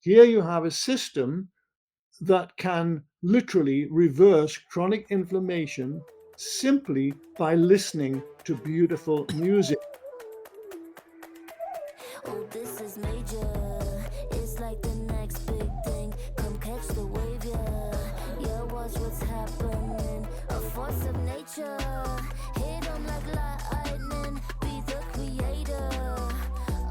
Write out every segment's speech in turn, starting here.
Here you have a system that can literally reverse chronic inflammation simply by listening to beautiful music. Oh, this is major. It's like the next big thing. Come catch the wave, yeah. Yeah, watch what's happening. A force of nature. Hit 'em like lightning. Be the creator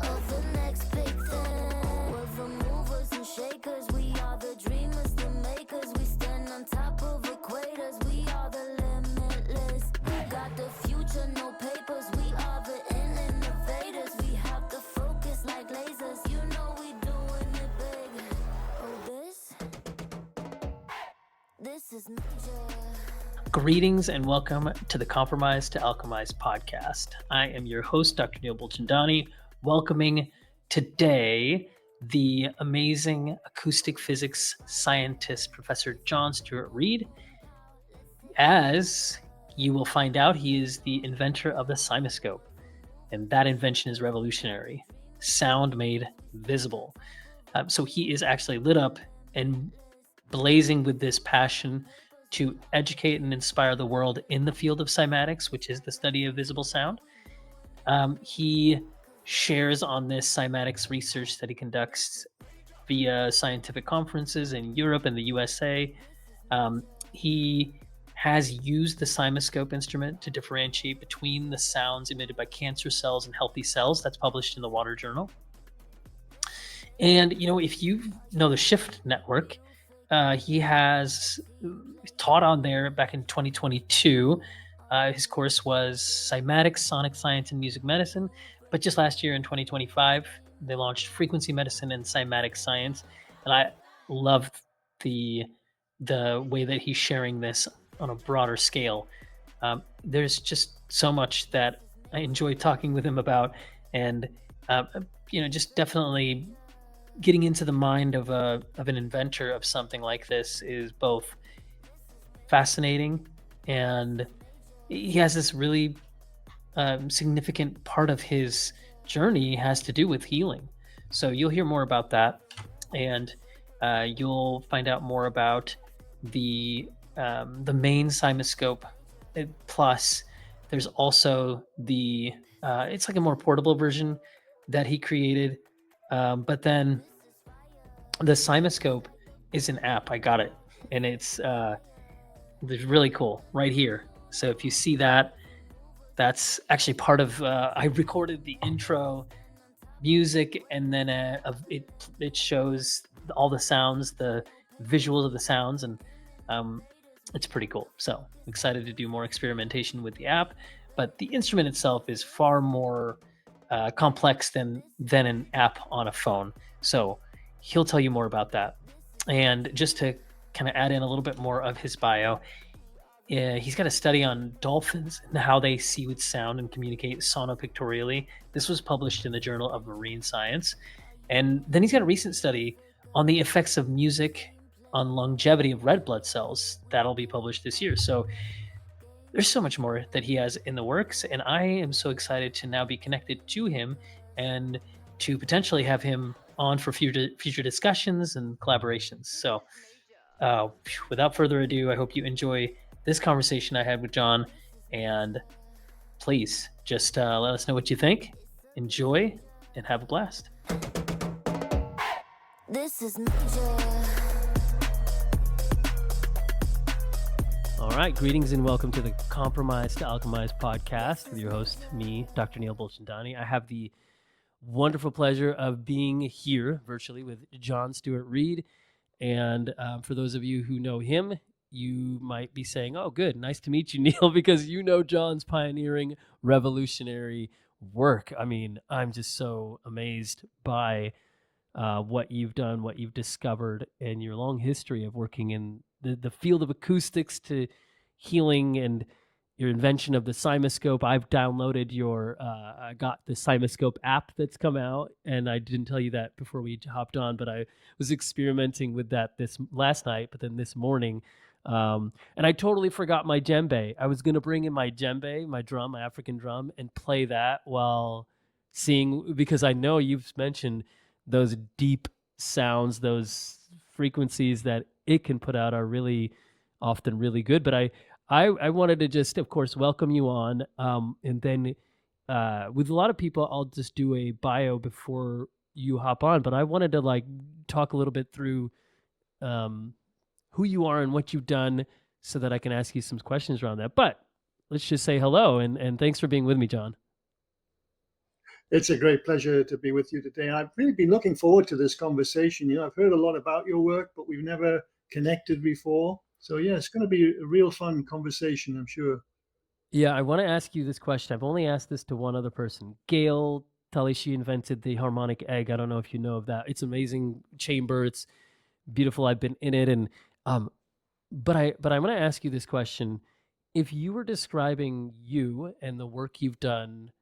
of the next big thing. We're the movers and shakers. We are the dreamers, the makers. We stand on top of equators. We are the limitless. We got the future, no papers. We are the innovators. We have the focus like lasers. You know we doing it big. Oh, this is major. Greetings and welcome to the Compromise to Alchemize podcast. I am your host, Dr. Neil Bulchandani, welcoming today the amazing acoustic physics scientist, Professor John Stuart Reid. As you will find out, he is the inventor of the Cymascope, and that invention is revolutionary. Sound made visible. So he is actually lit up and blazing with this passion to educate and inspire the world in the field of cymatics, which is the study of visible sound. He shares on this cymatics research that he conducts via scientific conferences in Europe and the USA. He has used the Cymascope instrument to differentiate between the sounds emitted by cancer cells and healthy cells. That's published in the Water Journal. And, if you know the Shift Network, he has taught on there back in 2022. His course was Cymatics, Sonic Science, and Music Medicine. But just last year in 2025, they launched Frequency Medicine and Cymatic Science. And I love the way that he's sharing this on a broader scale. There's just so much that I enjoy talking with him about, and just definitely getting into the mind of an inventor of something like this is both fascinating, and he has this really significant part of his journey has to do with healing. So you'll hear more about that, and you'll find out more about the main Cymascope. Plus, there's also the it's like a more portable version that he created. But then the Cymascope is an app. I got it, and it's really cool right here. So if you see that, that's actually part of. I recorded the intro music, and then it shows all the sounds, the visuals of the sounds, and it's pretty cool. So I'm excited to do more experimentation with the app, but the instrument itself is far more complex than an app on a phone. So he'll tell you more about that. And just to kind of add in a little bit more of his bio, he's got a study on dolphins and how they see with sound and communicate sonopictorially. This was published in the Journal of Marine Science. And then he's got a recent study on the effects of music on longevity of red blood cells. That'll be published this year. So there's so much more that he has in the works, and I am so excited to now be connected to him and to potentially have him on for future discussions and collaborations. So without further ado, I hope you enjoy this conversation I had with John, and please just let us know what you think. Enjoy and have a blast. This is major. All right, greetings and welcome to the Compromise to Alchemize podcast with your host, me, Dr. Neil Bulchandani. I have the wonderful pleasure of being here virtually with John Stuart Reid. And for those of you who know him, you might be saying, oh, good, nice to meet you, Neil, because you know John's pioneering revolutionary work. I mean, I'm just so amazed by what you've done, what you've discovered, and your long history of working in the field of acoustics to healing, and your invention of the Cymascope. I've downloaded I got the Cymascope app that's come out, and I didn't tell you that before we hopped on, but I was experimenting with that this last night, but then this morning, and I totally forgot my djembe. I was going to bring in my djembe, my drum, my African drum, and play that while seeing, because I know you've mentioned those deep sounds, those frequencies that it can put out are really often really good. But I wanted to just, of course, welcome you on. And then with a lot of people, I'll just do a bio before you hop on. But I wanted to like talk a little bit through who you are and what you've done so that I can ask you some questions around that. But let's just say hello and thanks for being with me, John. It's a great pleasure to be with you today. I've really been looking forward to this conversation. I've heard a lot about your work, but we've never connected before. So yeah, it's going to be a real fun conversation, I'm sure. Yeah, I want to ask you this question. I've only asked this to one other person. Gail Tully, she invented the harmonic egg. I don't know if you know of that. It's an amazing chamber. It's beautiful. I've been in it, and but I'm going to ask you this question: if you were describing you and the work you've done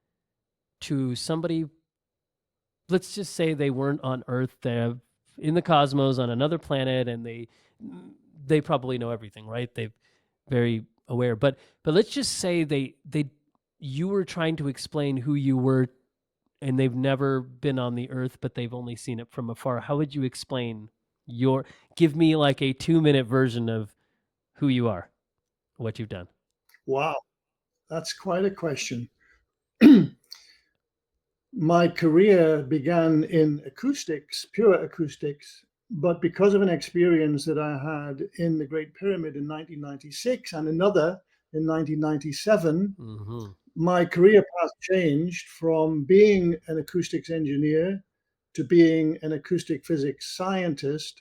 to somebody, let's just say they weren't on Earth, they're in the cosmos on another planet, and they probably know everything, right? They're very aware, but let's just say they you were trying to explain who you were, and they've never been on the Earth, but they've only seen it from afar. How would you explain give me like a 2-minute version of who you are, what you've done? Wow, that's quite a question. My career began in acoustics, pure acoustics, but because of an experience that I had in the Great Pyramid in 1996 and another in 1997, Mm-hmm. my career path changed from being an acoustics engineer to being an acoustic physics scientist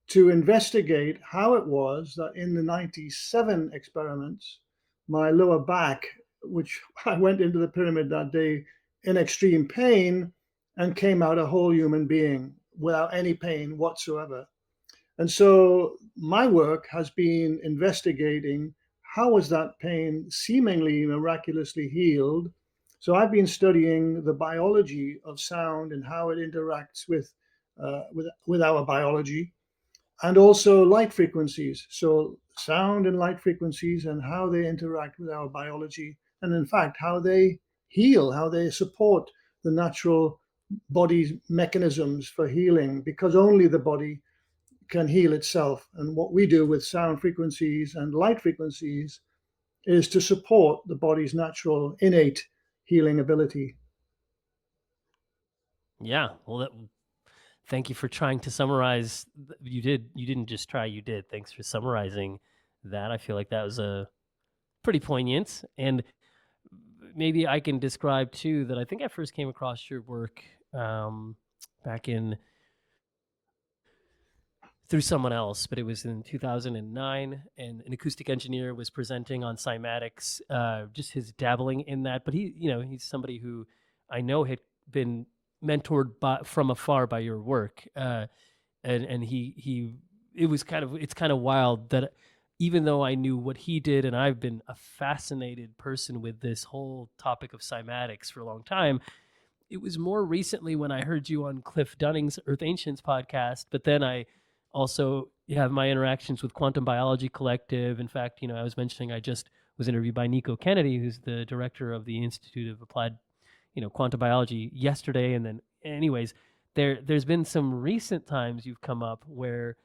to investigate how it was that in the 97 experiments, my lower back, which I went into the pyramid that day in extreme pain and came out a whole human being without any pain whatsoever. And so my work has been investigating how was that pain seemingly miraculously healed. So I've been studying the biology of sound and how it interacts with our biology, and also light frequencies. So sound and light frequencies and how they interact with our biology, and in fact, how they heal, how they support the natural body's mechanisms for healing, because only the body can heal itself. And what we do with sound frequencies and light frequencies is to support the body's natural innate healing ability. Yeah. Well, thank you for trying to summarize. You didn't just try, you did. Thanks for summarizing that. I feel like that was a pretty poignant. And maybe I can describe too that I think I first came across your work back in through someone else, but it was in 2009, and an acoustic engineer was presenting on cymatics, just his dabbling in that. But he's somebody who I know had been mentored from afar by your work, and it's kind of wild that even though I knew what he did, and I've been a fascinated person with this whole topic of cymatics for a long time, it was more recently when I heard you on Cliff Dunning's Earth Ancients podcast, but then I also have my interactions with Quantum Biology Collective. In fact, I was mentioning I just was interviewed by Nico Kennedy, who's the director of the Institute of Applied, Quantum Biology yesterday. And then anyways, there's been some recent times you've come up where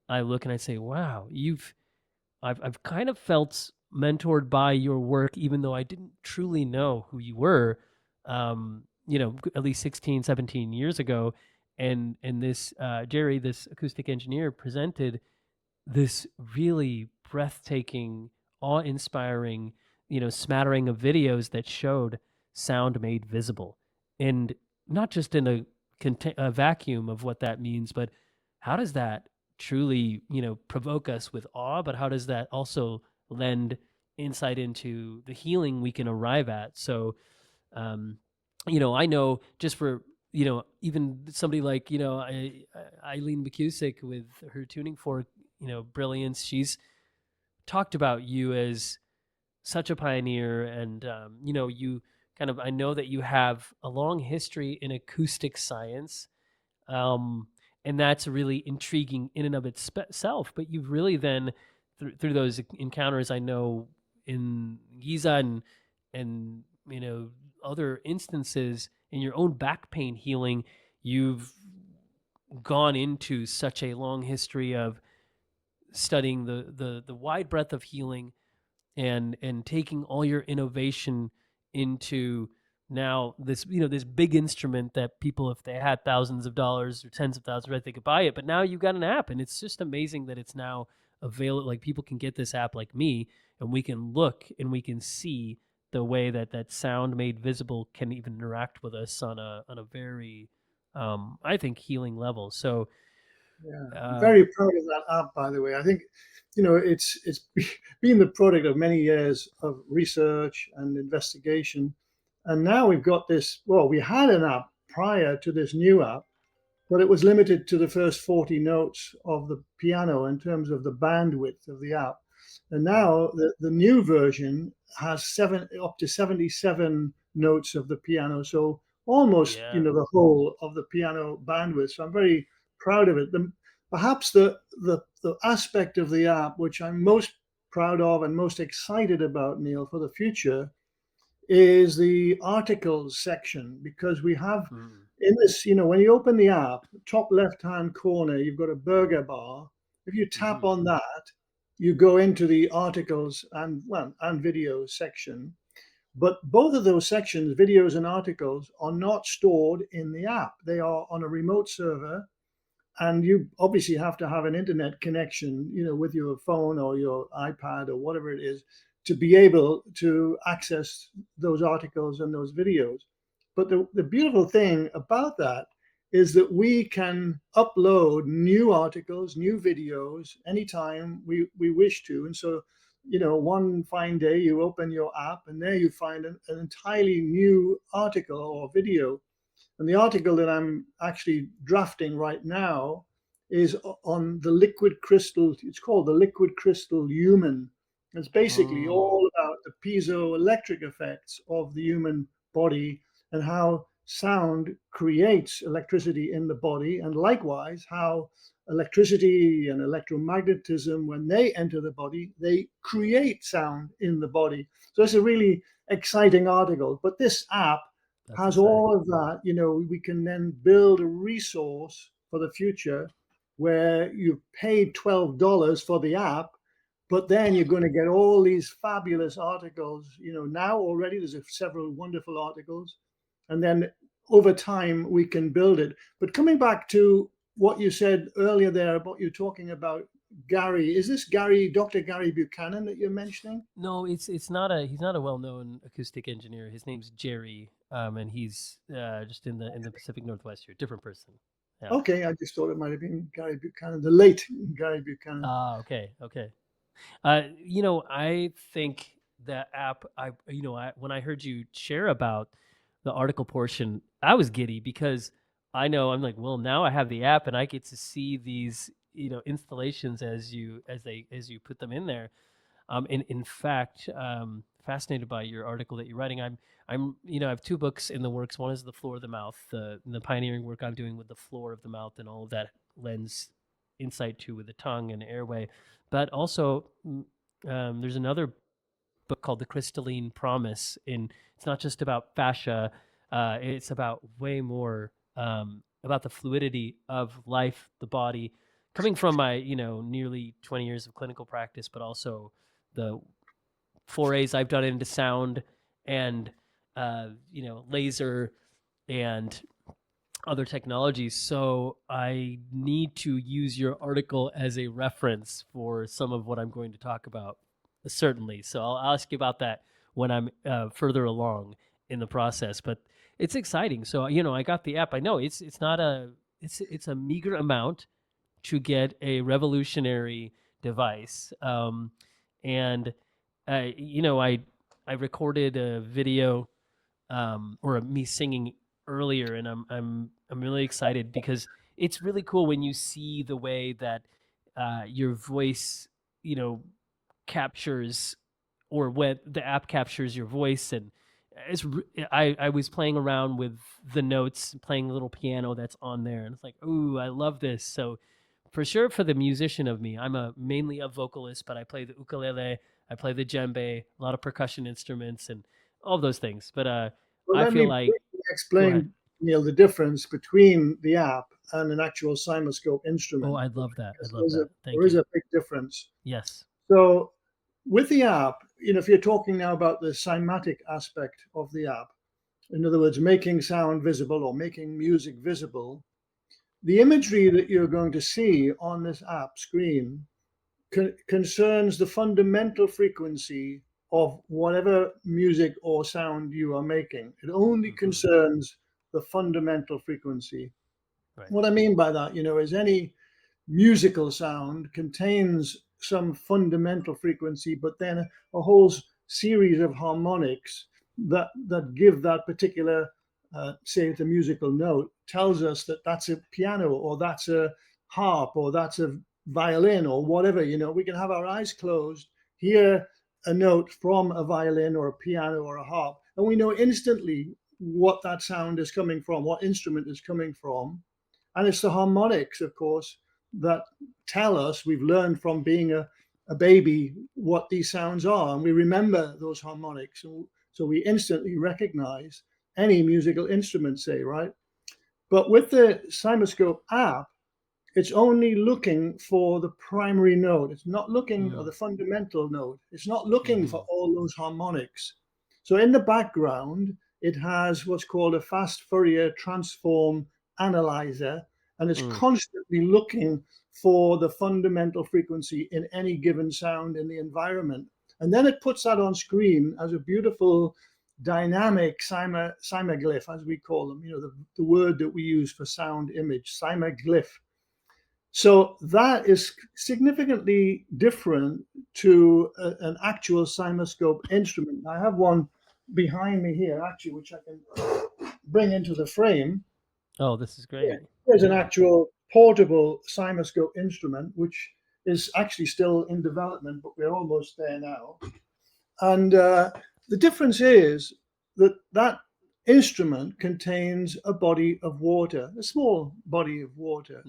I look and I say, wow, I've kind of felt mentored by your work, even though I didn't truly know who you were, at least 16, 17 years ago. And this Jerry, this acoustic engineer, presented this really breathtaking, awe-inspiring, smattering of videos that showed sound made visible, and not just in a vacuum of what that means, but how does that truly, provoke us with awe, but how does that also lend insight into the healing we can arrive at? So, I know just for even somebody like Eileen McCusick with her tuning fork brilliance, she's talked about you as such a pioneer, and you I know that you have a long history in acoustic science, and that's really intriguing in and of itself. But you've really then through those encounters, I know in Giza and other instances in your own back pain healing, you've gone into such a long history of studying the wide breadth of healing and taking all your innovation into now this, you know, this big instrument that people, if they had thousands of dollars or tens of thousands, right, they could buy it. But now you've got an app, and it's just amazing that it's now available. Like, people can get this app like me, and we can look and we can see the way that that sound made visible can even interact with us on a very I think healing level. So Yeah, I'm um, very proud of that app, by the way. I think, it's been the product of many years of research and investigation, and now we've got this. Well, we had an app prior to this new app, but it was limited to the first 40 notes of the piano in terms of the bandwidth of the app. And now the new version has up to 77 notes of the piano. So almost, yeah. the whole of the piano bandwidth. So I'm very proud of it. Perhaps the aspect of the app which I'm most proud of and most excited about, Neil, for the future is the articles section, because we have Mm. in this, when you open the app, top left-hand corner, you've got a burger bar. If you tap Hmm. on that, you go into the articles and videos section. But both of those sections, videos and articles, are not stored in the app. They are on a remote server, and you obviously have to have an internet connection, with your phone or your iPad or whatever it is, to be able to access those articles and those videos. But the beautiful thing about that is that we can upload new articles, new videos anytime we wish to. And so, one fine day you open your app and there you find an entirely new article or video. And the article that I'm actually drafting right now is on the liquid crystal. It's called the liquid crystal human. It's basically Mm. all about the piezoelectric effects of the human body and how sound creates electricity in the body, and likewise how electricity and electromagnetism, when they enter the body, they create sound in the body. So it's a really exciting article. But this app That's has exciting. all of that. We can then build a resource for the future where you paid $12 for the app, but then you're going to get all these fabulous articles. Now already there's several wonderful articles, and then over time we can build it. But coming back to what you said earlier there about you talking about Gary, is this Dr. Gary Buchanan that you're mentioning? No, it's not a he's not a well-known acoustic engineer. His name's Jerry, and he's just in the Pacific Northwest here. Different person. Yeah. Okay, I just thought it might have been Gary Buchanan, the late Gary Buchanan. Ah, okay, okay. I think that app. When I heard you share about the article portion, I was giddy because I know I'm like, well, now I have the app and I get to see these, installations as you put them in there. In fact, fascinated by your article that you're writing. I have two books in the works. One is The Floor of the Mouth, the pioneering work I'm doing with the floor of the mouth and all of that lends insight to with the tongue and airway. But also, there's another book called The Crystalline Promise. And it's not just about fascia, it's about way more about the fluidity of life, the body, coming from my, nearly 20 years of clinical practice, but also the forays I've done into sound and, laser and other technologies. So I need to use your article as a reference for some of what I'm going to talk about, certainly. So I'll ask you about that when I'm further along in the process. But it's exciting. So I got the app. I know it's not it's a meager amount to get a revolutionary device. And I recorded a video or me singing earlier, and I'm really excited because it's really cool when you see the way that your voice, you know, captures, or when the app captures your voice. And I was playing around with the notes, playing a little piano that's on there, and it's like, ooh, I love this. So for sure, for the musician of me, I'm mainly a vocalist, but I play the ukulele, I play the djembe, a lot of percussion instruments, and all those things. But Well, I let feel me like, briefly go ahead. explain Neil, the difference between the app and an actual Cymascope instrument. Oh, I'd love that. I'd Because love that. Thank there is you. a big difference. Yes. So with the app, if you're talking now about the cymatic aspect of the app, in other words, making sound visible or making music visible, the imagery that you're going to see on this app screen concerns the fundamental frequency of whatever music or sound you are making. It only concerns the fundamental frequency. Right. What I mean by that, is any musical sound contains some fundamental frequency, but then a whole series of harmonics that give that particular, say, the musical note tells us that that's a piano or that's a harp or that's a violin or whatever. We can have our eyes closed, hear a note from a violin or a piano or a harp, and we know instantly what that sound is coming from, what instrument is coming from. And it's the harmonics, of course, that tell us, we've learned from being a baby what these sounds are, and we remember those harmonics. So we instantly recognize any musical instrument, say, right? But with the Cymascope app, it's only looking for the primary note. It's not looking for the fundamental note. It's not looking for all those harmonics. So in the background, it has what's called a fast Fourier transform analyzer, and it's constantly looking for the fundamental frequency in any given sound in the environment. And then it puts that on screen as a beautiful dynamic cymaglyph, as we call them, the word that we use for sound image, cymaglyph. So that is significantly different to an actual Cymascope instrument. I have one behind me here, actually, which I can bring into the frame. Oh, this is great. There's an actual portable Cymascope instrument, which is actually still in development, but we're almost there now. And the difference is that instrument contains a body of water, a small body of water.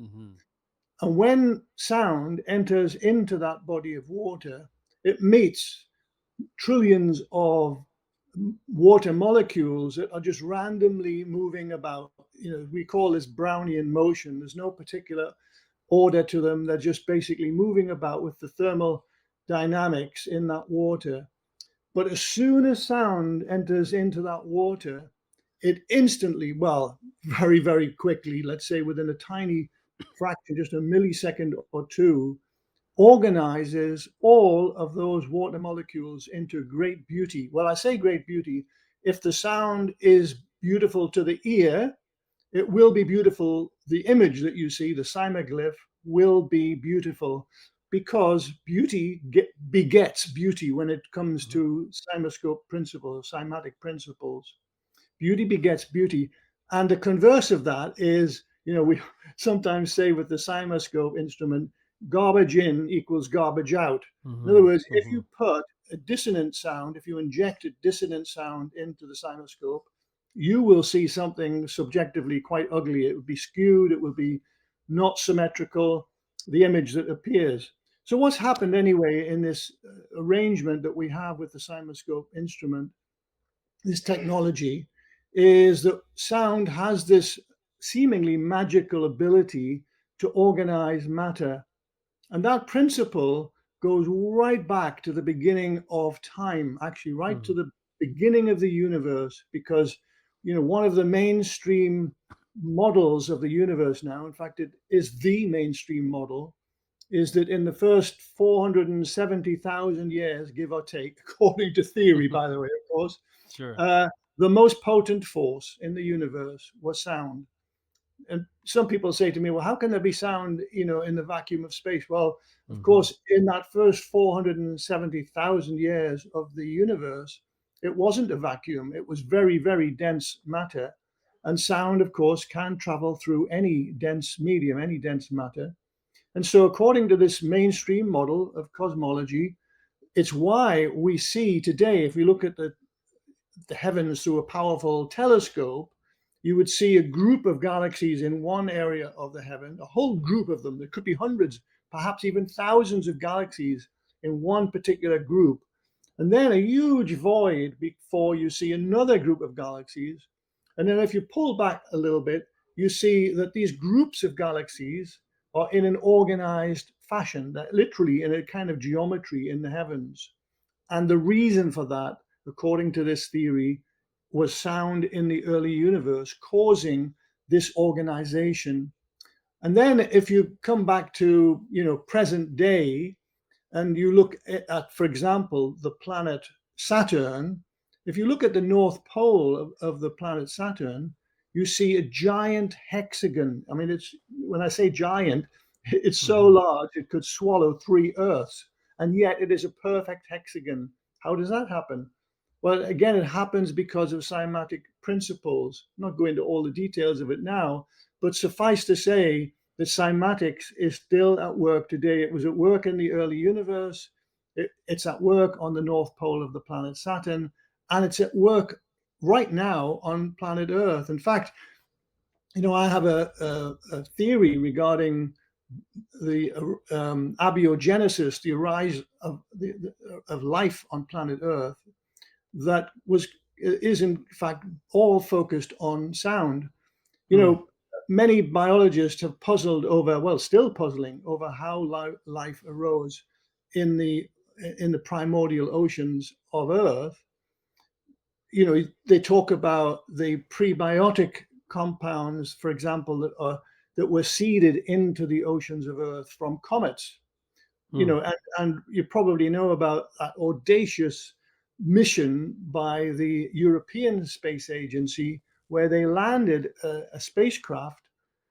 And when sound enters into that body of water, it meets trillions of water molecules that are just randomly moving about. We call this Brownian motion. There's no particular order to them. They're just basically moving about with the thermal dynamics in that water. But as soon as sound enters into that water, it instantly, well, very, very quickly, let's say within a tiny fraction, just a millisecond or two, organizes all of those water molecules into great beauty. Well, I say great beauty. If the sound is beautiful to the ear, it will be beautiful. The image that you see, the cymaglyph, will be beautiful, because beauty begets beauty when it comes to Cymascope principles, cymatic principles. Beauty begets beauty. And the converse of that is, we sometimes say with the Cymascope instrument, garbage in equals garbage out. In other words, if you put a dissonant sound, if you inject a dissonant sound into the Cymascope, you will see something subjectively quite ugly. It would be skewed, it will be not symmetrical, the image that appears. So what's happened anyway in this arrangement that we have with the Cymascope instrument, this technology, is that sound has this seemingly magical ability to organize matter. And that principle goes right back to the beginning of time, actually right to the beginning of the universe, because one of the mainstream models of the universe now, in fact it is the mainstream model, is that in the first 470,000 years, give or take, according to theory, by the way, of course, the most potent force in the universe was sound. And some people say to me, well, how can there be sound, in the vacuum of space? Well, of course, in that first 470,000 years of the universe, it wasn't a vacuum. It was very, very dense matter. And sound, of course, can travel through any dense medium, any dense matter. And so according to this mainstream model of cosmology, it's why we see today, if we look at the heavens through a powerful telescope, you would see a group of galaxies in one area of the heaven, a whole group of them. There could be hundreds, perhaps even thousands of galaxies in one particular group. And then a huge void before you see another group of galaxies. And then if you pull back a little bit, you see that these groups of galaxies are in an organized fashion, that literally in a kind of geometry in the heavens. And the reason for that, according to this theory, was sound in the early universe causing this organization. And then if you come back to, present day, and you look at, for example, the planet Saturn, if you look at the north pole of the planet Saturn, you see a giant hexagon. I mean, when I say giant, it's so large it could swallow 3 Earths, and yet it is a perfect hexagon. How does that happen? Well, again, it happens because of cymatic principles. I'm not going into all the details of it now, but suffice to say that cymatics is still at work today. It was at work in the early universe. It's at work on the north pole of the planet Saturn, and it's at work right now on planet Earth. In fact, I have a theory regarding the abiogenesis, the rise of life on planet Earth, that is in fact all focused on sound. Many biologists have puzzled over, well, still puzzling over how life arose in the primordial oceans of Earth. They talk about the prebiotic compounds, for example, that were seeded into the oceans of Earth from comets. And you probably know about that audacious mission by the European Space Agency, where they landed a spacecraft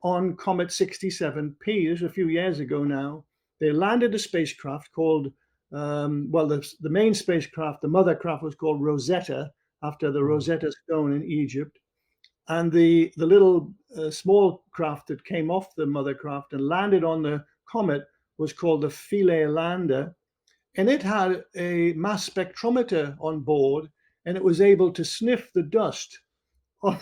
on Comet 67P. This was a few years ago now. They landed a spacecraft called, the main spacecraft, the mother craft, was called Rosetta, after the Rosetta Stone in Egypt. And the little small craft that came off the mother craft and landed on the comet was called the Philae lander. And it had a mass spectrometer on board, and it was able to sniff the dust. I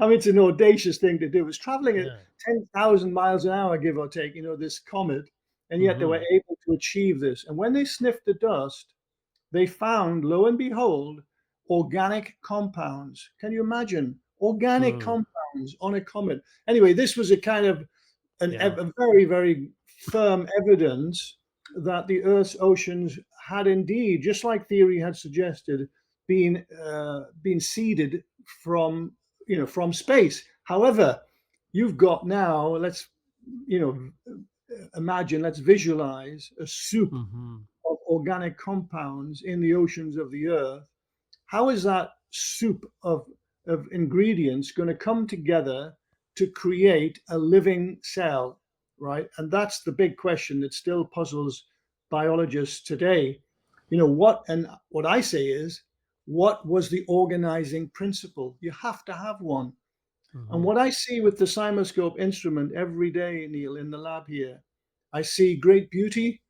mean, it's an audacious thing to do. It was traveling at 10,000 miles an hour, give or take, this comet. And yet they were able to achieve this. And when they sniffed the dust, they found, lo and behold, organic compounds. Can you imagine? Organic compounds on a comet. Anyway, this was a kind of a very, very firm evidence that the Earth's oceans had indeed, just like theory had suggested, been seeded from space. However, you've got now, let's visualize a soup of organic compounds in the oceans of the Earth. How is that soup of ingredients going to come together to create a living cell, right? And that's the big question that still puzzles biologists today. What I say is, what was the organizing principle? You have to have one. And what I see with the Cymascope instrument every day, Neil, in the lab here, I see great beauty.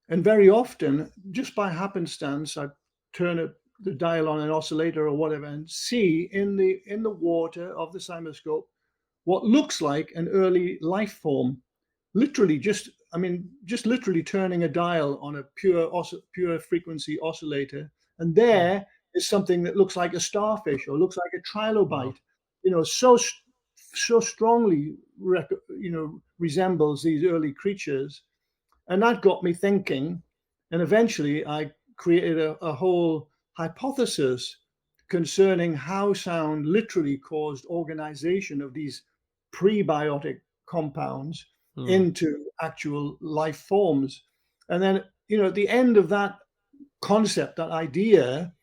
And very often, just by happenstance, I turn the dial on an oscillator or whatever and see in the water of the Cymascope what looks like an early life form. Literally, just literally turning a dial on a pure frequency oscillator, and there is something that looks like a starfish or looks like a trilobite. So strongly resembles these early creatures. And that got me thinking, and eventually I created a whole hypothesis concerning how sound literally caused organization of these prebiotic compounds into actual life forms. And then, at the end of that concept, that idea,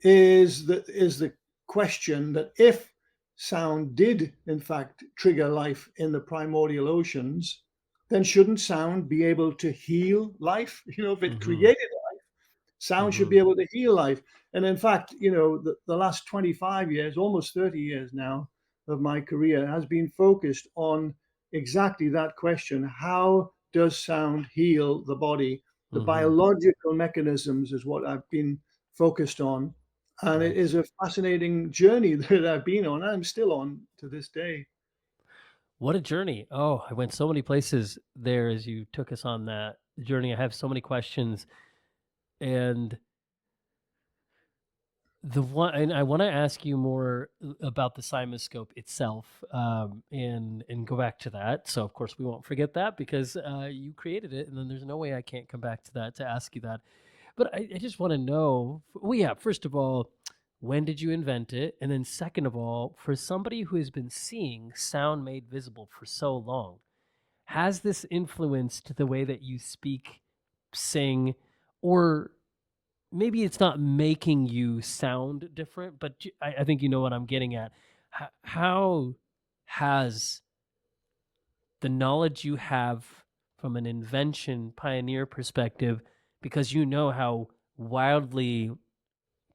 is the question that if sound did in fact trigger life in the primordial oceans, then shouldn't sound be able to heal life? If it created life, sound should be able to heal life. And in fact, the last 25 years, almost 30 years now of my career has been focused on exactly that question. How does sound heal the body? The biological mechanisms is what I've been focused on. And it is a fascinating journey that I've been on. I'm still on to this day. What a journey. Oh, I went so many places there as you took us on that journey. I have so many questions. And The one, and I want to ask you more about the Cymascope itself, and go back to that. So of course we won't forget that because you created it, and then there's no way I can't come back to that to ask you that. But I just want to know. Well, yeah. First of all, when did you invent it? And then second of all, for somebody who has been seeing sound made visible for so long, has this influenced the way that you speak, sing, or maybe it's not making you sound different, but I think you know what I'm getting at. How has the knowledge you have from an invention pioneer perspective, because you know how wildly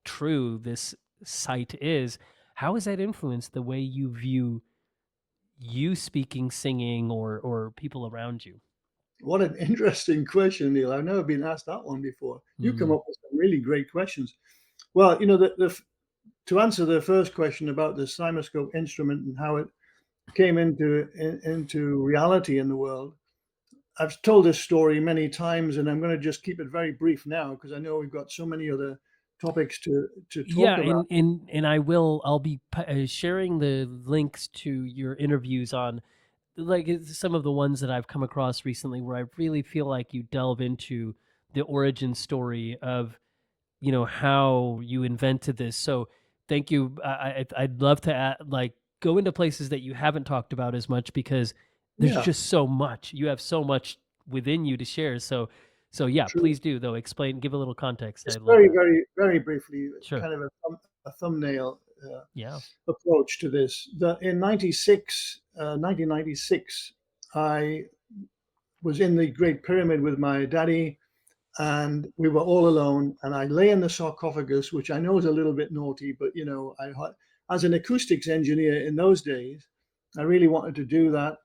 true this site is, how has that influenced the way you view you speaking, singing, or people around you? What an interesting question, Neil. I've never been asked that one before. You come up with some really great questions. Well, to answer the first question about the Cymascope instrument and how it came into reality in the world, I've told this story many times, and I'm going to just keep it very brief now because I know we've got so many other topics to talk Yeah, about. and I'll be sharing the links to your interviews on some of the ones that I've come across recently where I really feel like you delve into the origin story of how you invented this. So thank you. I'd love to go into places that you haven't talked about as much because there's Yeah, just so much. You have so much within you to share. So yeah, true. please do though. Explain, give a little context. Just I'd love very, that. very, very briefly, Sure. kind of a thumbnail Yeah. approach to this. In 1996, I was in the Great Pyramid with my daddy, and we were all alone. And I lay in the sarcophagus, which I know is a little bit naughty, but as an acoustics engineer in those days, I really wanted to do that.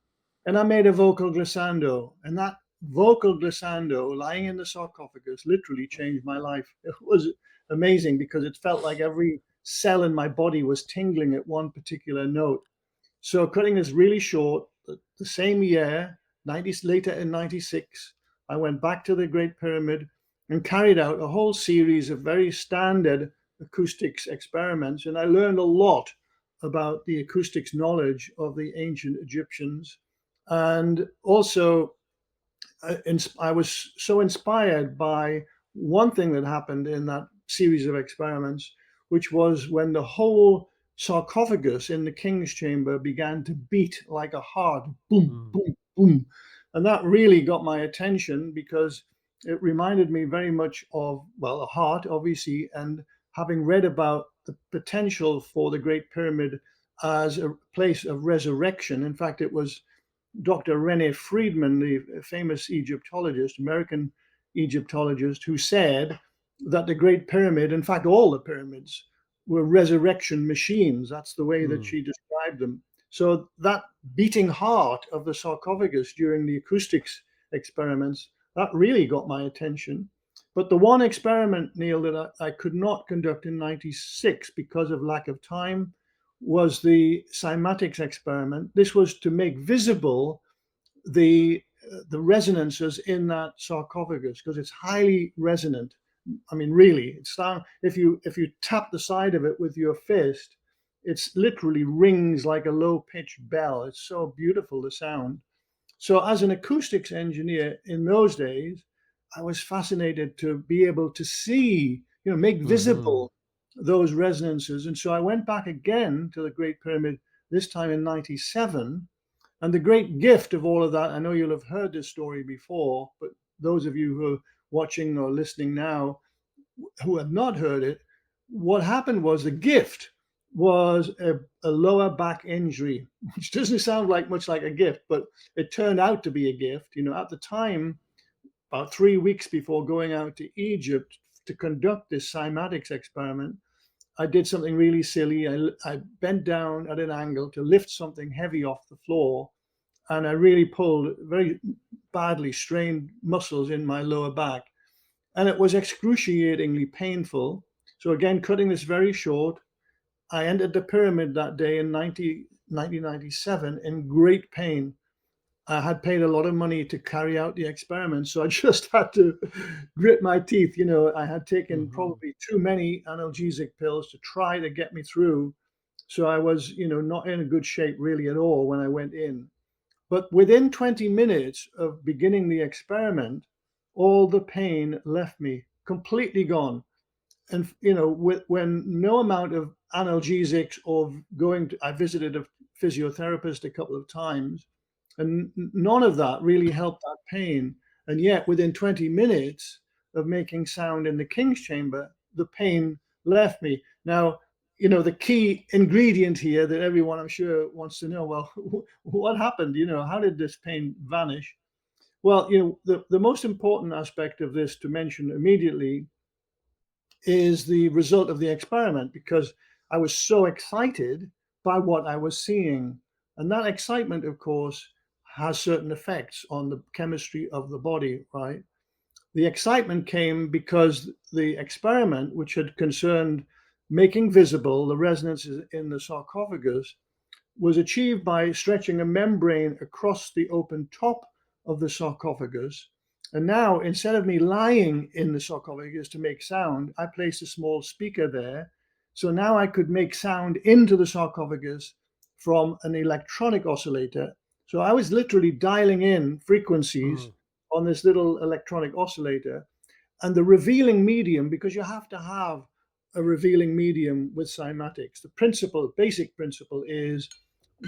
And I made a vocal glissando, and that vocal glissando, lying in the sarcophagus, literally changed my life. It was amazing because it felt like every cell in my body was tingling at one particular note. So cutting this really short, the same year, later in 96, I went back to the Great Pyramid and carried out a whole series of very standard acoustics experiments. And I learned a lot about the acoustics knowledge of the ancient Egyptians. And also, I was so inspired by one thing that happened in that series of experiments, which was when the whole sarcophagus in the king's chamber began to beat like a heart, boom, Mm. boom, boom. And that really got my attention because it reminded me very much of, well, a heart, obviously, and having read about the potential for the Great Pyramid as a place of resurrection. In fact, it was Dr. Rene Friedman, the famous Egyptologist, American Egyptologist, who said that the Great Pyramid, in fact, all the pyramids, were resurrection machines. That's the way that Mm. she described them. So that beating heart of the sarcophagus during the acoustics experiments, that really got my attention. But the one experiment, Neil, that I could not conduct in 96 because of lack of time was the cymatics experiment. This was to make visible the resonances in that sarcophagus because it's highly resonant. I mean, really, if you tap the side of it with your fist, it's literally rings like a low pitched bell. It's so beautiful, the sound. So, as an acoustics engineer in those days, I was fascinated to be able to see, make Hmm. visible those resonances. And so I went back again to the Great Pyramid, this time in 97. And the great gift of all of that, I know you'll have heard this story before, but those of you who are watching or listening now who have not heard it, what happened was the gift was a lower back injury, which doesn't sound like much like a gift, but it turned out to be a gift. At the time, about 3 weeks before going out to Egypt to conduct this cymatics experiment, I did something really silly. I bent down at an angle to lift something heavy off the floor, and I really pulled very badly strained muscles in my lower back. And it was excruciatingly painful. So, again, cutting this very short, I entered the pyramid that day in 1997 in great pain. I had paid a lot of money to carry out the experiment, so I just had to grit my teeth. I had taken Hmm. probably too many analgesic pills to try to get me through. So I was, not in a good shape really at all when I went in. But within 20 minutes of beginning the experiment, all the pain left me completely gone. And when no amount of analgesics or I visited a physiotherapist a couple of times, and none of that really helped that pain. And yet, within 20 minutes of making sound in the King's Chamber, the pain left me. Now, the key ingredient here that everyone I'm sure wants to know, well, what happened? How did this pain vanish? Well, the most important aspect of this to mention immediately is the result of the experiment, because I was so excited by what I was seeing. And that excitement, of course, has certain effects on the chemistry of the body, right? The excitement came because the experiment, which had concerned making visible the resonances in the sarcophagus, was achieved by stretching a membrane across the open top of the sarcophagus. And now, instead of me lying in the sarcophagus to make sound, I placed a small speaker there. So now I could make sound into the sarcophagus from an electronic oscillator. So I was literally dialing in frequencies Hmm. on this little electronic oscillator. And the revealing medium, because you have to have a revealing medium with cymatics, the basic principle is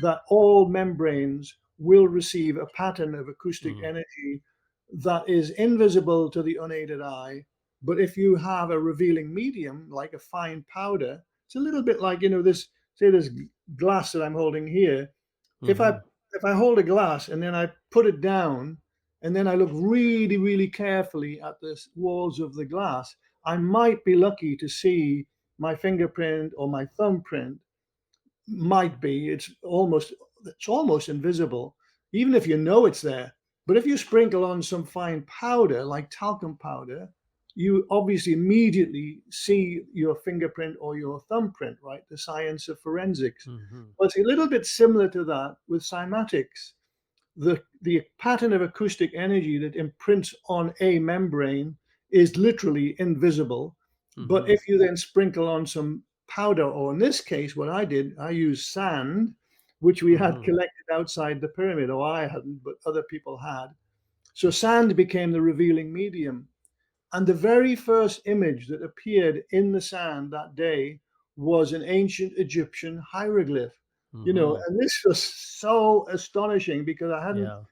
that all membranes will receive a pattern of acoustic Hmm. energy that is invisible to the unaided eye. But if you have a revealing medium, like a fine powder, it's a little bit like, this glass that I'm holding here. If I Hmm. if I hold a glass and then I put it down and then I look really, really carefully at the walls of the glass, I might be lucky to see my fingerprint or my thumbprint. Might be. It's almost invisible, even if you know it's there. But if you sprinkle on some fine powder like talcum powder, you obviously immediately see your fingerprint or your thumbprint, right? The science of forensics. Hmm. Well, it's a little bit similar to that with cymatics. The pattern of acoustic energy that imprints on a membrane is literally invisible. But Hmm. if you then sprinkle on some powder, or in this case, what I did, I used sand, which we had Hmm. collected outside the pyramid, or I hadn't, but other people had. So sand became the revealing medium. And the very first image that appeared in the sand that day was an ancient Egyptian hieroglyph. Hmm. And this was so astonishing because I hadn't Yeah.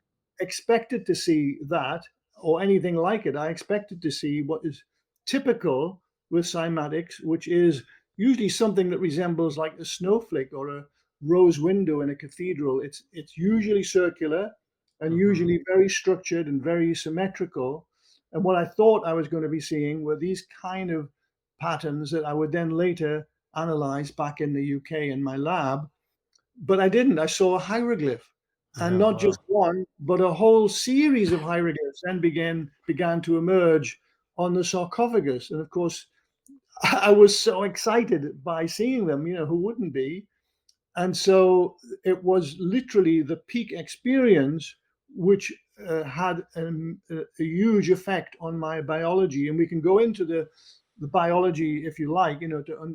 expected to see that or anything like it. I expected to see what is typical with cymatics, which is usually something that resembles like a snowflake or a rose window in a cathedral. It's usually circular and Hmm. usually very structured and very symmetrical. And what I thought I was going to be seeing were these kind of patterns that I would then later analyze back in the UK in my lab. But I didn't. I saw a hieroglyph, and Yeah. not Wow. just one, but a whole series of hieroglyphs then began to emerge on the sarcophagus. And of course, I was so excited by seeing them. Who wouldn't be? And so it was literally the peak experience, which had a huge effect on my biology. And we can go into the biology if you like,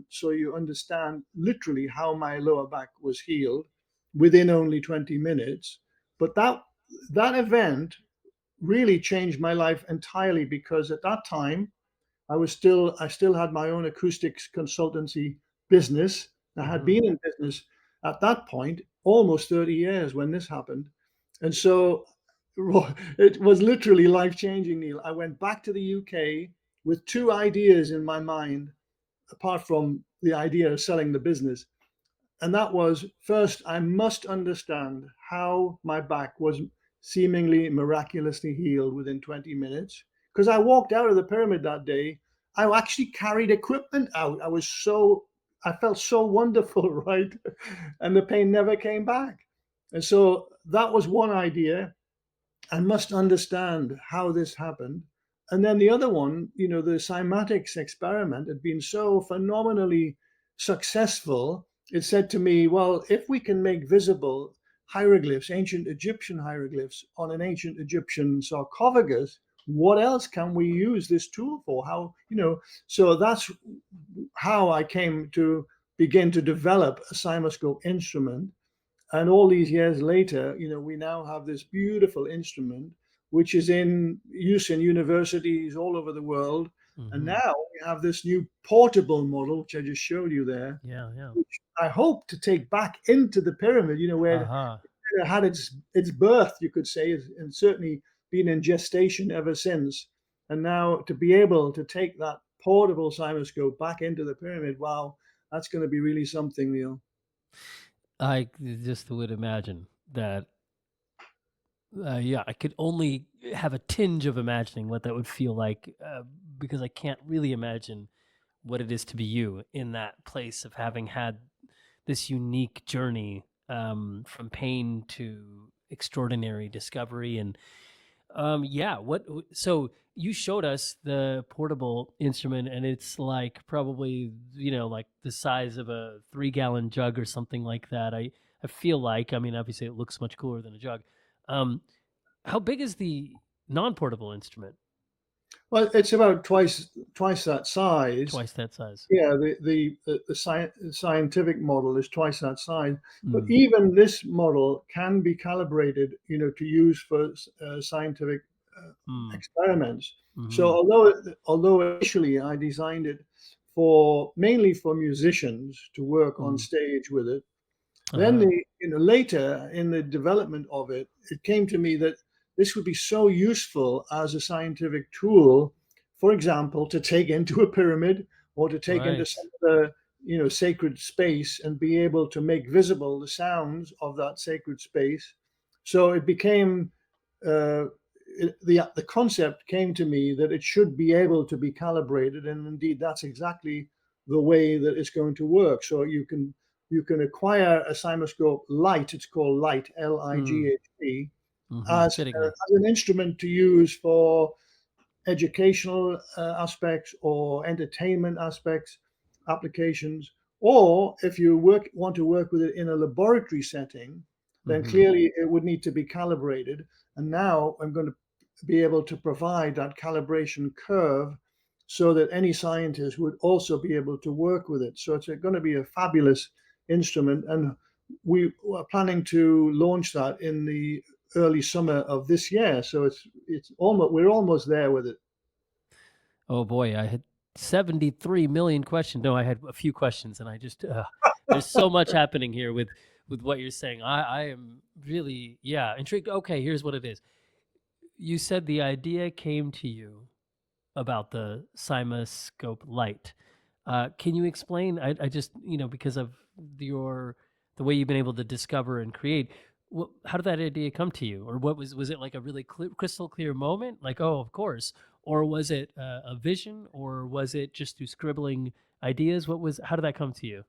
so you understand literally how my lower back was healed within only 20 minutes. But that event really changed my life entirely, because at that time I still had my own acoustics consultancy business. I had Hmm. been in business at that point almost 30 years when this happened. And so it was literally life changing, Neil. I went back to the UK with two ideas in my mind, apart from the idea of selling the business. And that was, first, I must understand how my back was seemingly miraculously healed within 20 minutes. Because I walked out of the pyramid that day, I actually carried equipment out. I felt so wonderful, right? And the pain never came back. And so that was one idea. I must understand how this happened. And then the other one, the cymatics experiment had been so phenomenally successful. It said to me, well, if we can make visible hieroglyphs, ancient Egyptian hieroglyphs on an ancient Egyptian sarcophagus, what else can we use this tool for? How, so that's how I came to begin to develop a Cymascope instrument. And all these years later, we now have this beautiful instrument, which is in use in universities all over the world. And now we have this new portable model, which I just showed you there, Yeah, yeah. which I hope to take back into the pyramid, where it had its birth, you could say, and certainly been in gestation ever since. And now to be able to take that portable Cymascope back into the pyramid, wow, that's going to be really something, Neil. I just would imagine that. Yeah, I could only have a tinge of imagining what that would feel like, because I can't really imagine what it is to be you in that place of having had this unique journey, from pain to extraordinary discovery. And so you showed us the portable instrument, and it's like probably, like the size of a 3-gallon jug or something like that. I feel like, I mean, obviously it looks much cooler than a jug. How big is the non-portable instrument? Well, it's about twice that size. Twice that size. Yeah, the scientific model is twice that size. But even this model can be calibrated, to use for scientific experiments. So although initially I designed it mainly for musicians to work on stage with it, then later in the development of it, it came to me that this would be so useful as a scientific tool, for example, to take into a pyramid or to take into some other, sacred space and be able to make visible the sounds of that sacred space. So it became the concept came to me that it should be able to be calibrated, and indeed that's exactly the way that it's going to work. So you can acquire a Cymascope Lite. It's called Lite, Light, as an instrument to use for educational aspects or entertainment aspects, applications. Or if you want to work with it in a laboratory setting, then clearly it would need to be calibrated. And now I'm going to be able to provide that calibration curve so that any scientist would also be able to work with it. So it's going to be a fabulous instrument, and we are planning to launch that in the early summer of this year. So we're almost there with it. Oh boy, I had 73 million questions. No, I had a few questions, and I just there's so much happening here with what you're saying. I am really intrigued. Okay, here's what it is. You said the idea came to you about the Cymascope Lite. Can you explain? I just, because of the way you've been able to discover and create, how did that idea come to you? Or was it like a really crystal clear moment? Like, oh, of course. Or was it a vision? Or was it just through scribbling ideas? How did that come to you?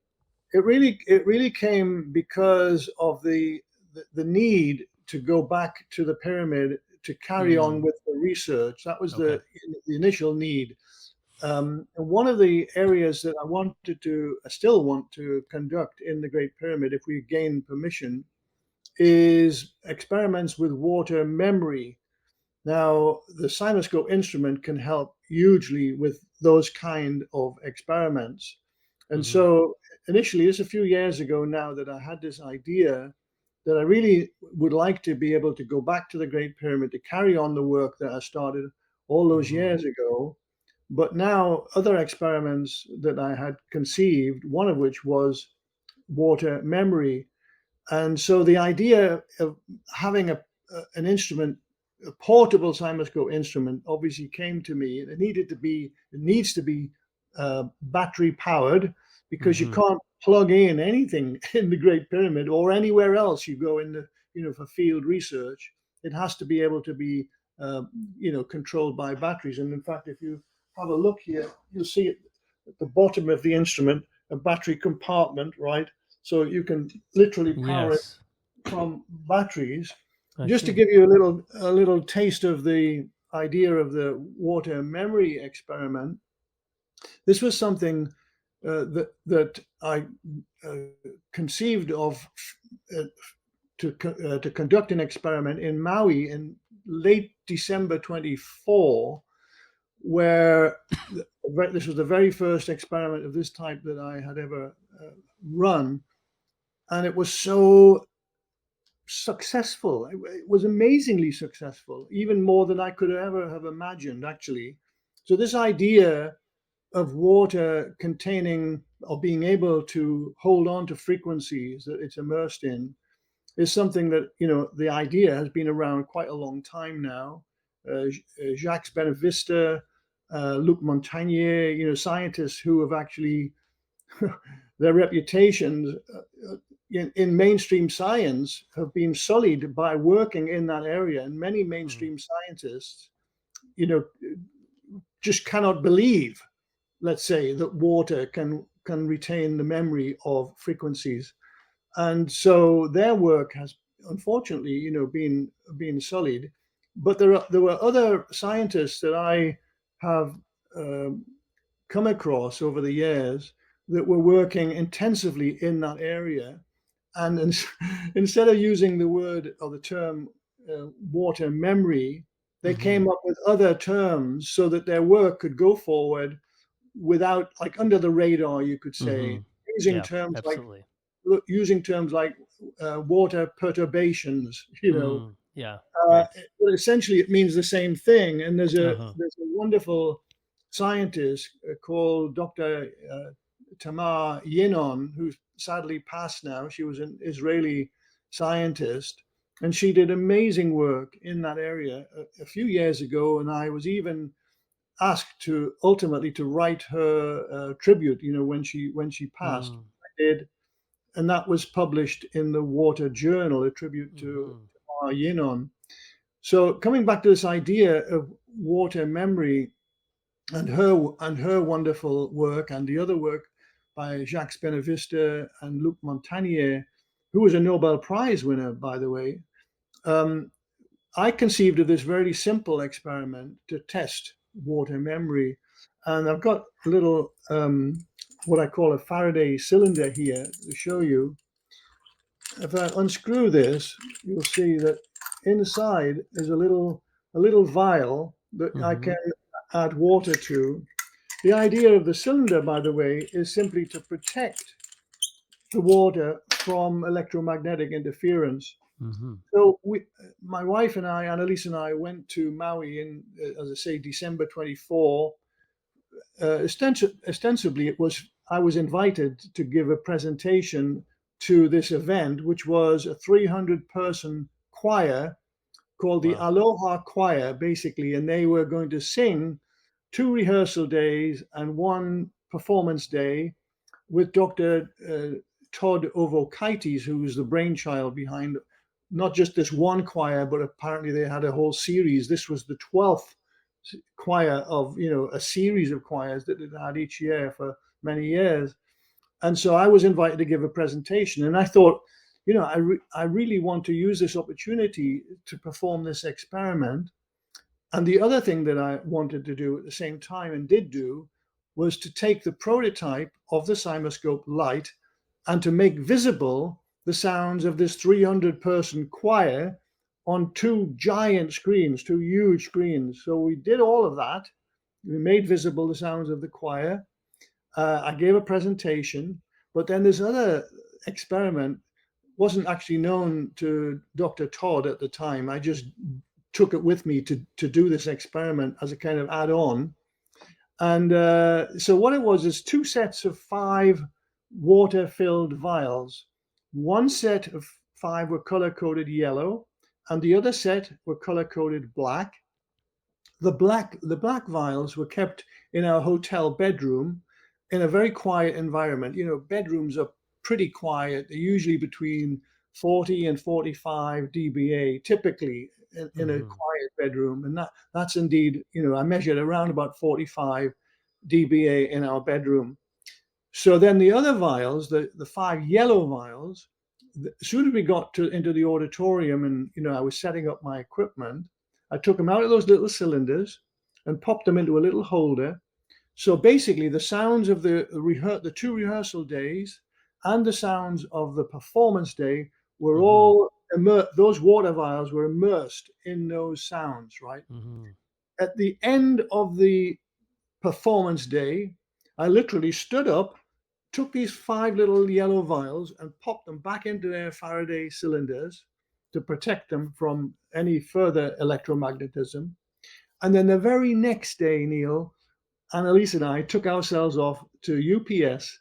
It really came because of the need to go back to the pyramid to carry on with the research. That was the initial need. And one of the areas that I still want to conduct in the Great Pyramid, if we gain permission, is experiments with water memory. Now, the Cymascope instrument can help hugely with those kind of experiments. And so initially, it's a few years ago now that I had this idea that I really would like to be able to go back to the Great Pyramid to carry on the work that I started all those years ago. But now other experiments that I had conceived, one of which was water memory. And so the idea of having an instrument, a portable Cymascope instrument, obviously came to me. It needs to be battery powered, because you can't plug in anything in the Great Pyramid or anywhere else you go in for field research. It has to be able to be controlled by batteries. And in fact, if you have a look here, you'll see at the bottom of the instrument a battery compartment, right? So you can literally power it from batteries. Just to give you a little taste of the idea of the water memory experiment, this was something that I conceived of to conduct an experiment in Maui in late December 24, where this was the very first experiment of this type that I had ever run, and it was so successful. It was amazingly successful, even more than I could ever have imagined, actually. So this idea of water containing or being able to hold on to frequencies that it's immersed in is something that, the idea has been around quite a long time now. Jacques Benavista, Luc Montagnier, scientists who have actually, their reputations in mainstream science have been sullied by working in that area. And many mainstream scientists, just cannot believe, let's say, that water can retain the memory of frequencies. And so their work has unfortunately, been sullied. But there were other scientists that I have come across over the years that were working intensively in that area. And instead of using the word or the term water memory, they came up with other terms so that their work could go forward without, like, under the radar, you could say, using terms absolutely. using terms like water perturbations, Right. but essentially it means the same thing. And there's a Uh-huh. wonderful scientist called Dr. Tamar Yinon, who's sadly passed now. She was an Israeli scientist, and she did amazing work in that area a few years ago. And I was even asked to ultimately to write her tribute, when she passed. I did, and that was published in the Water Journal, a tribute to Tamar Yinon. So coming back to this idea of water memory and her wonderful work, and the other work by Jacques Benavista and Luc Montagnier, who was a Nobel Prize winner, by the way, I conceived of this very simple experiment to test water memory. And I've got a little, what I call a Faraday cylinder here to show you. If I unscrew this, you'll see that inside is a little vial that I can add water to. The idea of the cylinder, by the way, is simply to protect the water from electromagnetic interference. So my wife and I, Anneliese and I, went to Maui in, as I say, December 24. Ostensibly, I was invited to give a presentation to this event, which was a 300-person choir called the Aloha Choir, basically, and they were going to sing 2 rehearsal days and 1 performance day with Dr. Todd Ovokaitis, who was the brainchild behind not just this one choir, but apparently they had a whole series. This was the 12th choir of, a series of choirs that they'd had each year for many years. And so I was invited to give a presentation, and I thought, I really want to use this opportunity to perform this experiment. And the other thing that I wanted to do at the same time, and did do, was to take the prototype of the Cymascope Lite and to make visible the sounds of this 300-person choir on 2 giant screens, 2 huge screens. So we did all of that. We made visible the sounds of the choir. I gave a presentation, but then this other experiment wasn't actually known to Dr. Todd at the time. I just took it with me to do this experiment as a kind of add-on. And so what it was is 2 sets of 5 water-filled vials. One set of 5 were color-coded yellow, and the other set were color-coded black. The black vials were kept in our hotel bedroom in a very quiet environment. Bedrooms are pretty quiet. They're usually between 40 and 45 dBA, typically in a quiet bedroom. And that's indeed, I measured around about 45 dBA in our bedroom. So then the other vials, the 5 yellow vials, as soon as we got into the auditorium and, I was setting up my equipment, I took them out of those little cylinders and popped them into a little holder. So basically the sounds of the 2 rehearsal days and the sounds of the performance day were all those water vials were immersed in those sounds, right? Mm-hmm. At the end of the performance day, I literally stood up, took these 5 little yellow vials and popped them back into their Faraday cylinders to protect them from any further electromagnetism. And then the very next day, Neil, Anneliese and I took ourselves off to UPS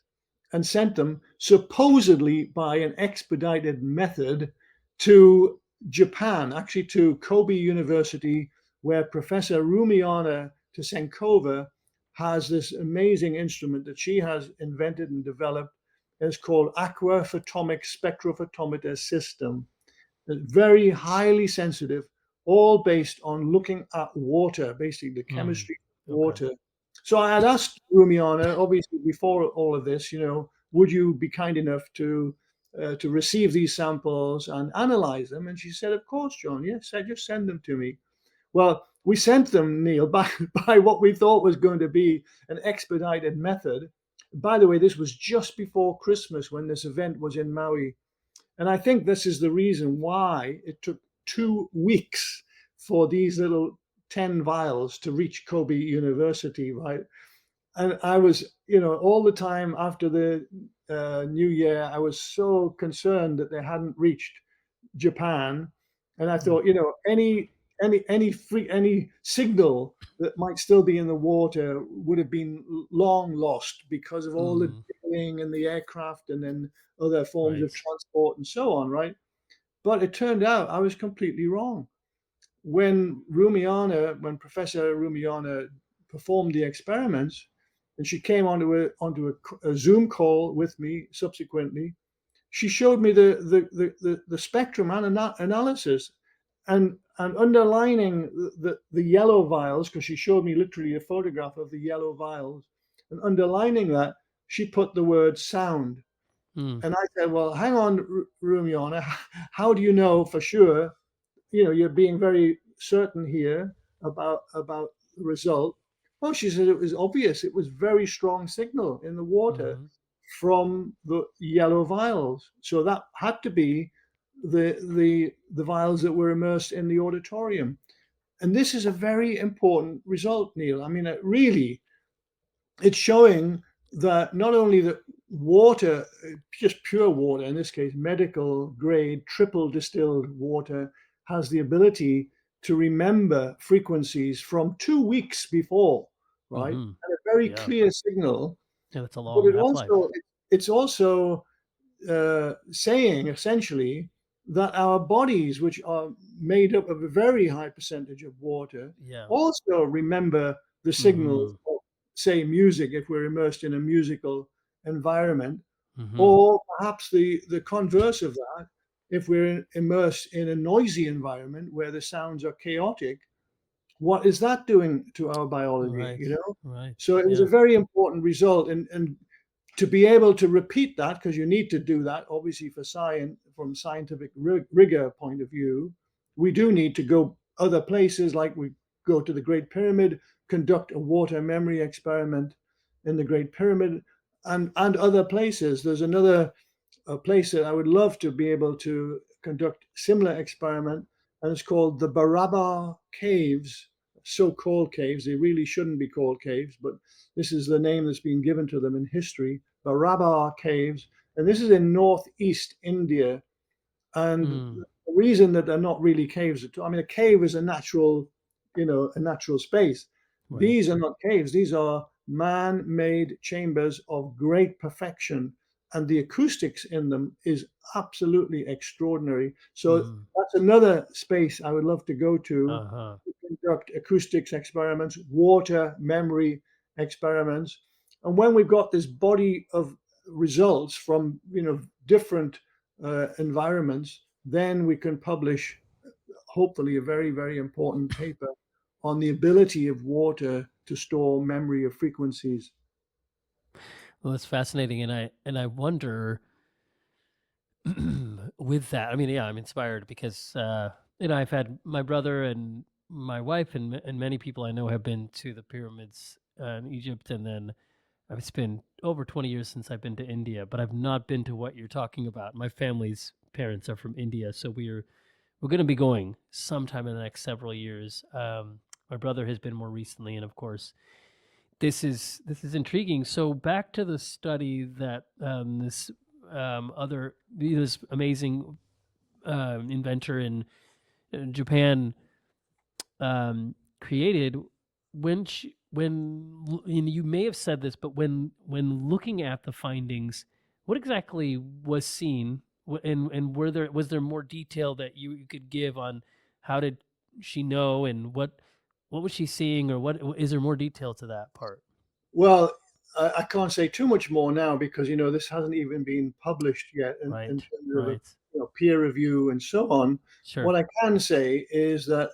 and sent them supposedly by an expedited method to Japan, actually to Kobe University, where Professor Rumiana Tsenkova has this amazing instrument that she has invented and developed. It's called Aquaphotomics spectrophotometer system. It's very highly sensitive, all based on looking at water, basically the chemistry of Okay. water. So I had asked Rumiana, obviously before all of this, would you be kind enough to receive these samples and analyze them? And she said, of course, John. Yes, I just send them to me. Well, we sent them, Neil, by what we thought was going to be an expedited method. By the way, this was just before Christmas when this event was in Maui. And I think this is the reason why it took 2 weeks for these little 10 vials to reach Kobe University, right? And I was, all the time after the New Year, I was so concerned that they hadn't reached Japan, and I thought, any signal that might still be in the water would have been long lost because of all the drilling and the aircraft and then other forms of Right. transport and so on, right? But it turned out I was completely wrong. When Professor Rumiana performed the experiments, and she came onto a Zoom call with me subsequently, she showed me the spectrum analysis and underlining the yellow vials, because she showed me literally a photograph of the yellow vials, and underlining that, she put the word sound. Mm. And I said, well, hang on, Rumiana, how do you know for sure? You're being very certain here about the result. Oh, she said it was obvious. It was very strong signal in the water Mm-hmm. from the yellow vials. So that had to be the vials that were immersed in the auditorium. And this is a very important result, Neil. I mean, it's showing that not only that water, just pure water, in this case, medical grade, triple distilled water, has the ability to remember frequencies from 2 weeks before, right? Mm-hmm. And a very Yeah. clear signal. Yeah, that's a But long half-life. it's also saying essentially that our bodies, which are made up of a very high percentage of water, Yeah. also remember the signals of, say, music, if we're immersed in a musical environment, Mm-hmm. or perhaps the converse of that, if we're immersed in a noisy environment where the sounds are chaotic. What is that doing to our biology? Right. Right. So it was Yeah. a very important result, and to be able to repeat that, because you need to do that, obviously, for science, from scientific rigor point of view, we do need to go other places, like we go to the Great Pyramid, conduct a water memory experiment in the Great Pyramid, and other places. There's another place that I would love to be able to conduct similar experiment, and it's called the Baraba Caves, so-called caves. They really shouldn't be called caves, but this is the name that's been given to them in history, Baraba Caves, and this is in northeast India. And Mm. the reason that they're not really caves at all, I mean, a cave is a natural space. Right. These are not caves. These are man-made chambers of great perfection, and the acoustics in them is absolutely extraordinary. So Mm. that's another space I would love to go to Uh-huh. conduct acoustics experiments, water memory experiments. And when we've got this body of results from different environments, then we can publish hopefully a very, very important paper on the ability of water to store memory of frequencies. Well, that's fascinating, and I wonder with that. I mean, yeah, I'm inspired because I've had my brother and my wife and many people I know have been to the pyramids in Egypt, and then it's been over 20 years since I've been to India, but I've not been to what you're talking about. My family's parents are from India, so we're going to be going sometime in the next several years. My brother has been more recently, and of course, this is intriguing. So back to the study that this amazing inventor in Japan created. And you may have said this, but when looking at the findings, what exactly was seen, and was there more detail that you could give on how did she know, and what was she seeing, or what is there more detail to that part? Well, I can't say too much more now because this hasn't even been published yet in Right, terms of right, peer review and so on. sure. What I can say is that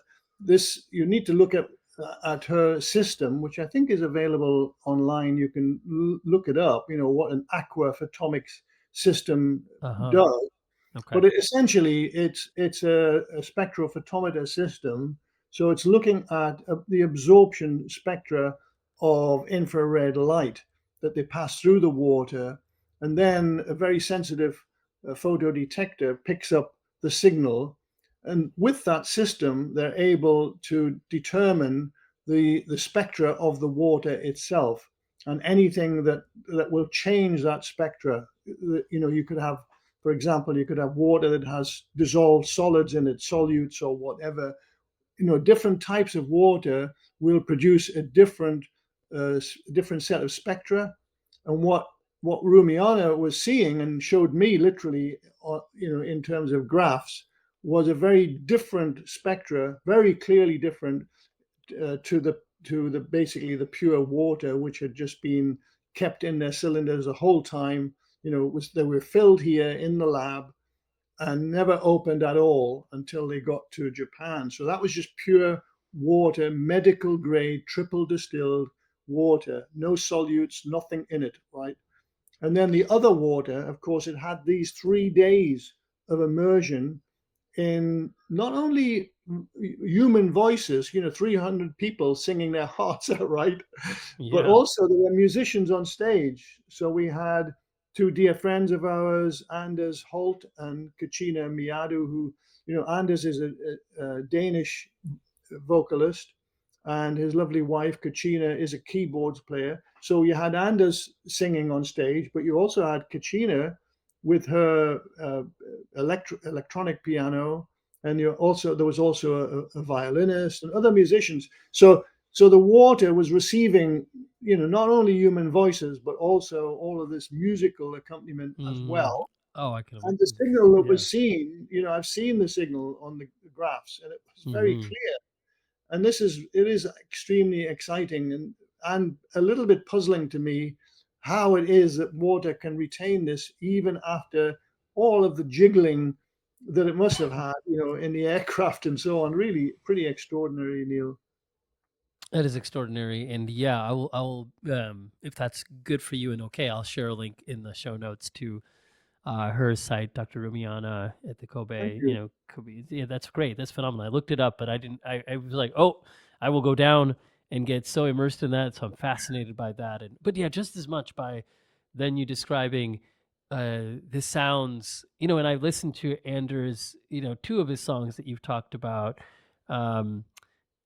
you need to look at her system, which I think is available online. You can look it up. What an Aquaphotomics system does. Okay. But essentially, it's a spectrophotometer system. So it's looking at the absorption spectra of infrared light that they pass through the water, and then a very sensitive photodetector picks up the signal. And with that system, they're able to determine the spectra of the water itself, and anything that will change that spectra. You could have, for example, you could have water that has dissolved solids in it, solutes or whatever. Different types of water will produce a different set of spectra. And what Rumiana was seeing and showed me literally, in terms of graphs, was a very different spectra, very clearly different to the basically the pure water, which had just been kept in their cylinders the whole time. They were filled here in the lab and never opened at all until they got to Japan. So that was just pure water, medical grade, triple distilled water, no solutes, nothing in it, right? And then the other water, of course, it had these 3 days of immersion in not only human voices, 300 people singing their hearts out, right? But Yeah. also there were musicians on stage. So we had two dear friends of ours, Anders Holt and Kachina Miadu, who, Anders is a Danish vocalist, and his lovely wife Kachina is a keyboards player. So you had Anders singing on stage, but you also had Kachina with her electronic piano, and there was also a violinist and other musicians. So the water was receiving, not only human voices, but also all of this musical accompaniment as well. Oh, I can. And the signal that Yeah. was seen, I've seen the signal on the graphs, and it was very clear. And it is extremely exciting and a little bit puzzling to me how it is that water can retain this even after all of the jiggling that it must have had, in the aircraft and so on. Really pretty extraordinary, Neil. That is extraordinary, and yeah, I will. If that's good for you and okay, I'll share a link in the show notes to her site, Dr. Rumiana at the Kobe. Thank you. Kobe. Yeah, that's great. That's phenomenal. I looked it up, but I didn't. I was like, oh, I will go down and get so immersed in that. So I'm fascinated by that, but yeah, just as much by then you describing the sounds. And I've listened to Anders. Two of his songs that you've talked about.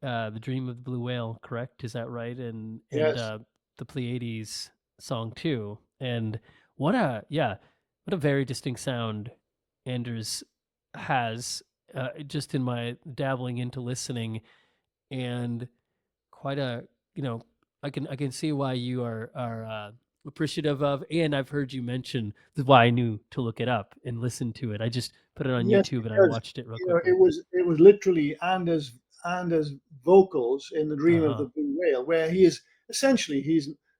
The Dream of the Blue Whale, correct? Is that right? And Yes. The Pleiades song too. And what a very distinct sound Anders has. Just in my dabbling into listening, and quite a I can see why you are appreciative of, and I've heard you mention why I knew to look it up and listen to it. I just put it on Yes, YouTube and I because, watched it real quickly. it was literally Anders vocals in The Dream of the Blue Whale, where he's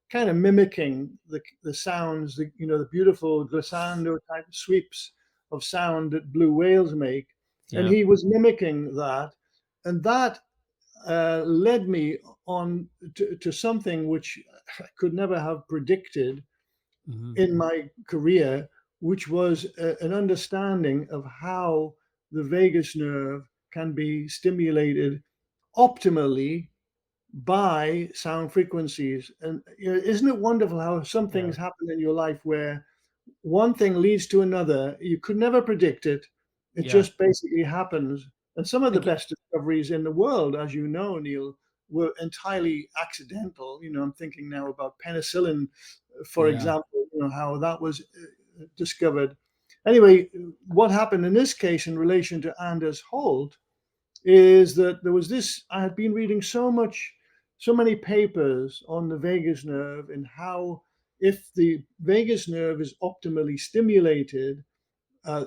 kind of mimicking the sounds, the beautiful glissando type sweeps of sound that blue whales make, and Yeah. he was mimicking that, and that led me on to something which I could never have predicted in my career, which was an understanding of how the vagus nerve can be stimulated optimally by sound frequencies. And isn't it wonderful how some things happen in your life where one thing leads to another. You could never predict it. It Yeah. just basically happens. And some of the And ca- best discoveries in the world, as you know, Neil, were entirely accidental. I'm thinking now about penicillin, for yeah. example, how that was discovered. Anyway, what happened in this case in relation to Anders Holt is that there was this. I had been reading so many papers on the vagus nerve and how if the vagus nerve is optimally stimulated, uh,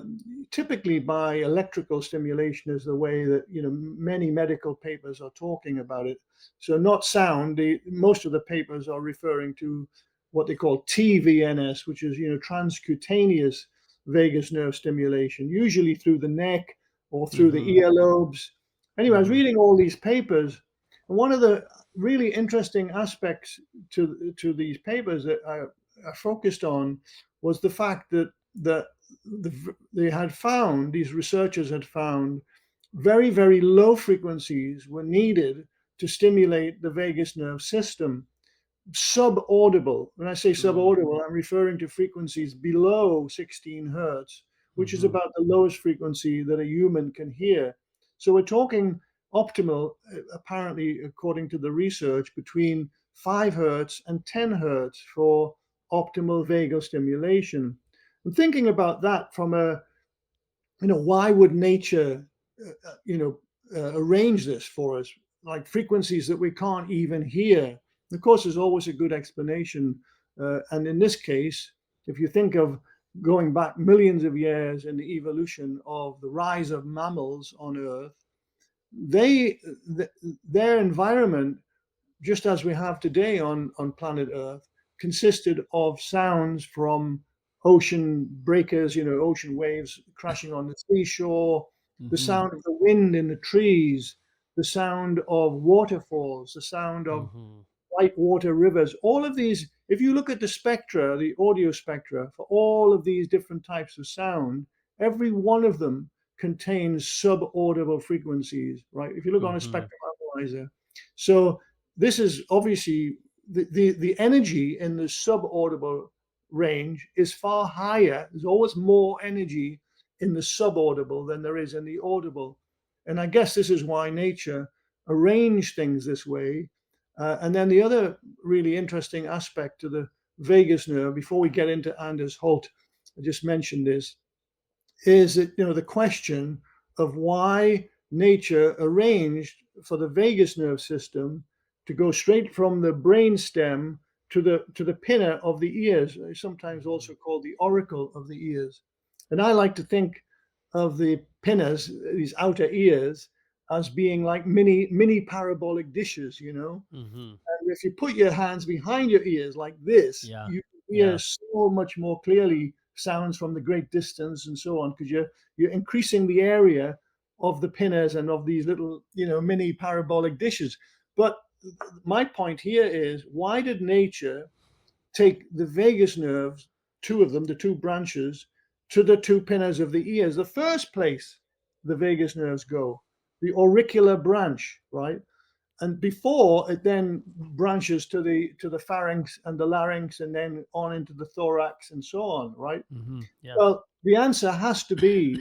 typically by electrical stimulation is the way that many medical papers are talking about it. So not sound. Most of the papers are referring to what they call TVNS, which is transcutaneous vagus nerve stimulation, usually through the neck or through the Mm-hmm. earlobes. Anyway, I was Mm-hmm. reading all these papers, and one of the really interesting aspects to these papers that I focused on was the fact that they had found, these researchers had found, very, very low frequencies were needed to stimulate the vagus nerve system. Subaudible. When I say Mm-hmm. subaudible, I'm referring to frequencies below 16 hertz, which is Mm-hmm. about the lowest frequency that a human can hear. So we're talking optimal, apparently, according to the research, between 5 hertz and 10 hertz for optimal vagal stimulation. I'm thinking about that from why would nature, arrange this for us, like frequencies that we can't even hear? Of course, there's always a good explanation. And in this case, if you think of going back millions of years in the evolution of the rise of mammals on Earth, they, their environment, just as we have today on planet Earth, consisted of sounds from ocean breakers, ocean waves crashing on the seashore, the Mm-hmm. sound of the wind in the trees, the sound of waterfalls, the sound of Mm-hmm. white water rivers. All of these, if you look at the spectra, the audio spectra for all of these different types of sound, every one of them contains subaudible frequencies, right? If you look on a Mm-hmm. spectrum analyzer. So this is obviously the energy in the subaudible range is far higher. There's always more energy in the subaudible than there is in the audible. And I guess this is why nature arranged things this way. And then the other really interesting aspect to the vagus nerve, before we get into Anders Holt, I just mentioned this, is that the question of why nature arranged for the vagus nerve system to go straight from the brain stem to the pinna of the ears, sometimes Mm-hmm. also called the auricle of the ears. And I like to think of the pinnas, these outer ears, as being like mini parabolic dishes. Mm-hmm. And if you put your hands behind your ears like this, Yeah. you hear Yeah. so much more clearly sounds from the great distance and so on, because you're increasing the area of the pinners and of these little mini parabolic dishes. But my point here is, why did nature take the vagus nerves, two of them, the two branches, to the two pinners of the ears? The first place the vagus nerves go, the auricular branch, right? And before it then branches to the pharynx and the larynx and then on into the thorax and so on, right? Mm-hmm. Yeah. Well, the answer has to be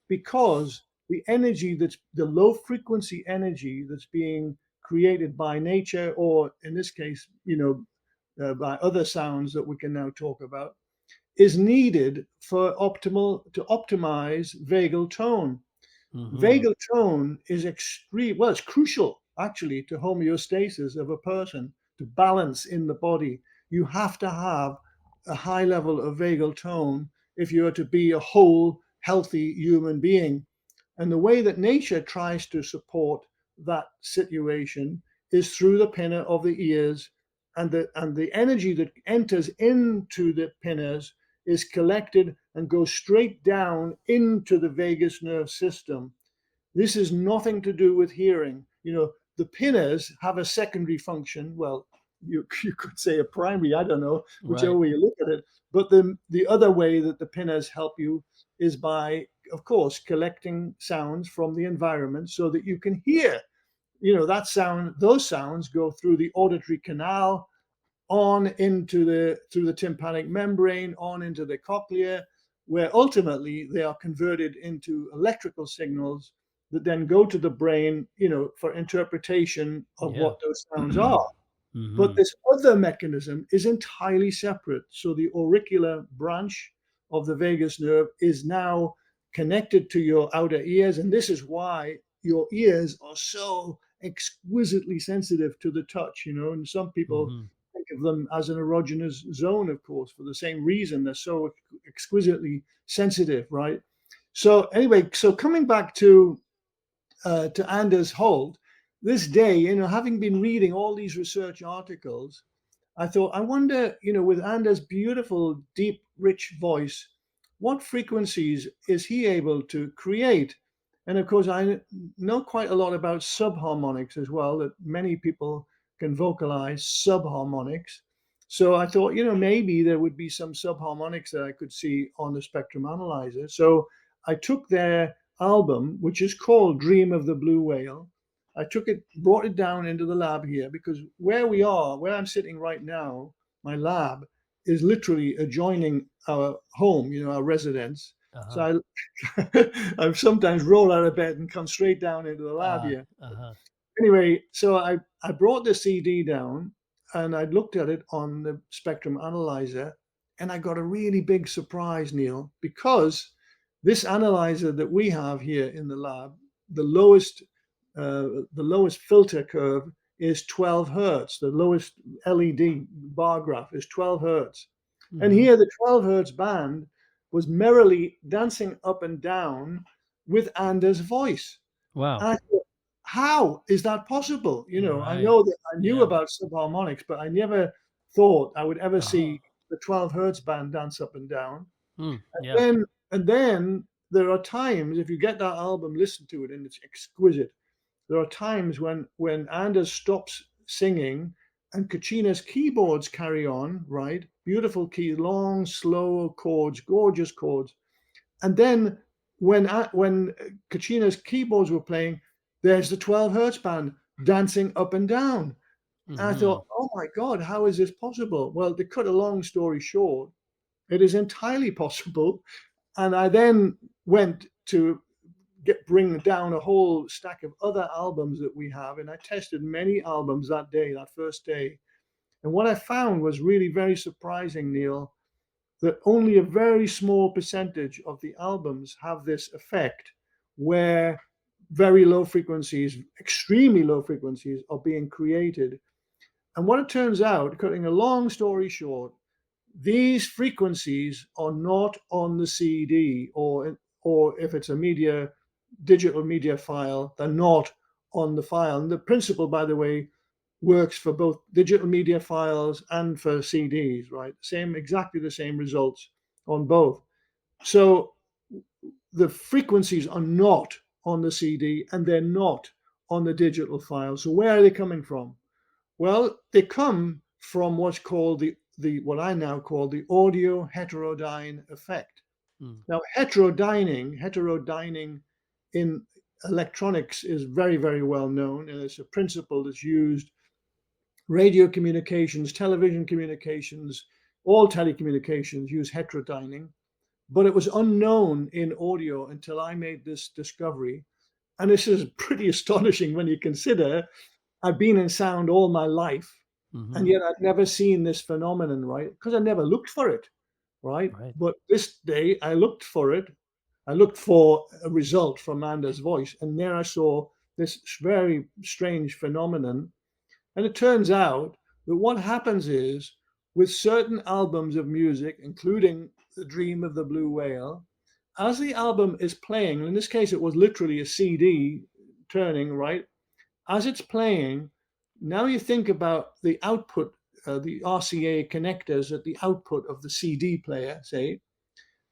because the energy, that's the low frequency energy that's being created by nature, or in this case, by other sounds that we can now talk about, is needed to optimize vagal tone. Mm-hmm. Vagal tone is it's crucial actually to homeostasis of a person, to balance in the body. You have to have a high level of vagal tone if you are to be a whole, healthy human being. And the way that nature tries to support that situation is through the pinna of the ears, and the energy that enters into the pinnas is collected and goes straight down into the vagus nerve system. This is nothing to do with hearing. The pinners have a secondary function. Well, you could say a primary, I don't know, whichever Right. way you look at it. But the other way that the pinners help you is by, of course, collecting sounds from the environment so that you can hear. That sound, those sounds go through the auditory canal on into through the tympanic membrane, on into the cochlea, where ultimately they are converted into electrical signals that then go to the brain, for interpretation of Yeah. what those sounds are. But Hmm. this other mechanism is entirely separate. So the auricular branch of the vagus nerve is now connected to your outer ears. And this is why your ears are so exquisitely sensitive to the touch, and some people Hmm. think of them as an erogenous zone, of course, for the same reason. They're so exquisitely sensitive, right? So anyway, so coming back to Anders Holt, this day, having been reading all these research articles, I thought, I wonder, with Anders' beautiful, deep, rich voice, what frequencies is he able to create? And of course, I know quite a lot about subharmonics as well, that many people can vocalize subharmonics. So I thought, maybe there would be some subharmonics that I could see on the spectrum analyzer. So I took their album, which is called Dream of the Blue Whale. I took it, brought it down into the lab here because where I'm sitting right now, my lab is literally adjoining our home, our residence. Uh-huh. So I sometimes roll out of bed and come straight down into the lab here. Uh-huh. Anyway, so I brought the CD down and I looked at it on the spectrum analyzer and I got a really big surprise, Neil, because this analyzer that we have here in the lab, the lowest filter curve is 12 hertz. The lowest LED bar graph is 12 hertz. And Hmm. here the 12 hertz band was merrily dancing up and down with Anders' voice. Wow. And I thought, how is that possible? I Right. know that I knew Yeah. about subharmonics, but I never thought I would ever Uh-huh. see the 12 hertz band dance up and down. Yeah. And then there are times, if you get that album, listen to it, and it's exquisite. There are times when Anders stops singing and Kachina's keyboards carry on, right? Beautiful keys, long, slow chords, gorgeous chords. And then when Kachina's keyboards were playing, there's the 12 hertz band dancing up and down. And I Hmm. thought, oh my God, how is this possible? Well, to cut a long story short, it is entirely possible. And I then went to bring down a whole stack of other albums that we have, and I tested many albums that day, that first day. And what I found was really very surprising, Neil, that only a very small percentage of the albums have this effect where very low frequencies, extremely low frequencies, are being created. And what it turns out, cutting a long story short, these frequencies are not on the CD, or if it's a digital media file, they're not on the file. And the principle, by the way, works for both digital media files and for CDs, right? Exactly the same results on both. So the frequencies are not on the CD and they're not on the digital file. So where are they coming from? Well, they come from what's called the what I now call the audio heterodyne effect. Mm. Now, heterodyning in electronics is very, very well known, and it's a principle that's used radio communications, television communications, all telecommunications use heterodyning, but it was unknown in audio until I made this discovery. And this is pretty astonishing when you consider I've been in sound all my life, and Hmm. yet I've never seen this phenomenon, right? Because I never looked for it, right? Right. But this day I looked for it. I looked for a result from Amanda's voice, and there I saw this very strange phenomenon. And it turns out that what happens is with certain albums of music, including The Dream of the Blue Whale, as the album is playing, in this case, it was literally a CD turning, right? As it's playing, now you think about the output, the RCA connectors at the output of the CD player, say,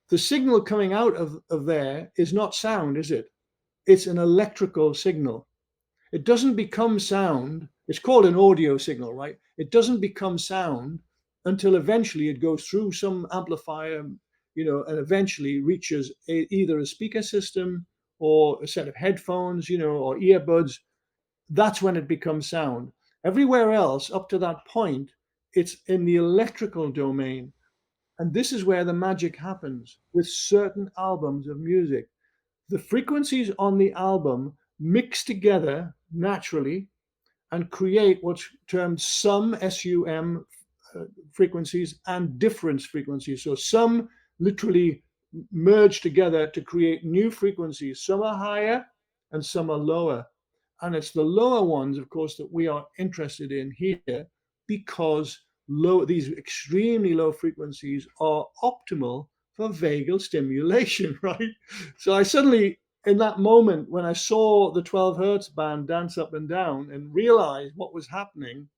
the signal coming out of there is not sound, is it? It's an electrical signal. It doesn't become sound. It's called an audio signal, right? It doesn't become sound until eventually it goes through some amplifier, and eventually reaches either a speaker system or a set of headphones, or earbuds. That's when it becomes sound. Everywhere else, up to that point, it's in the electrical domain. And this is where the magic happens with certain albums of music. The frequencies on the album mix together naturally and create what's termed sum, SUM, frequencies and difference frequencies. So some literally merge together to create new frequencies. Some are higher and some are lower. And it's the lower ones, of course, that we are interested in here because these extremely low frequencies are optimal for vagal stimulation, right? So I suddenly, in that moment, when I saw the 12 hertz band dance up and down and realized what was happening,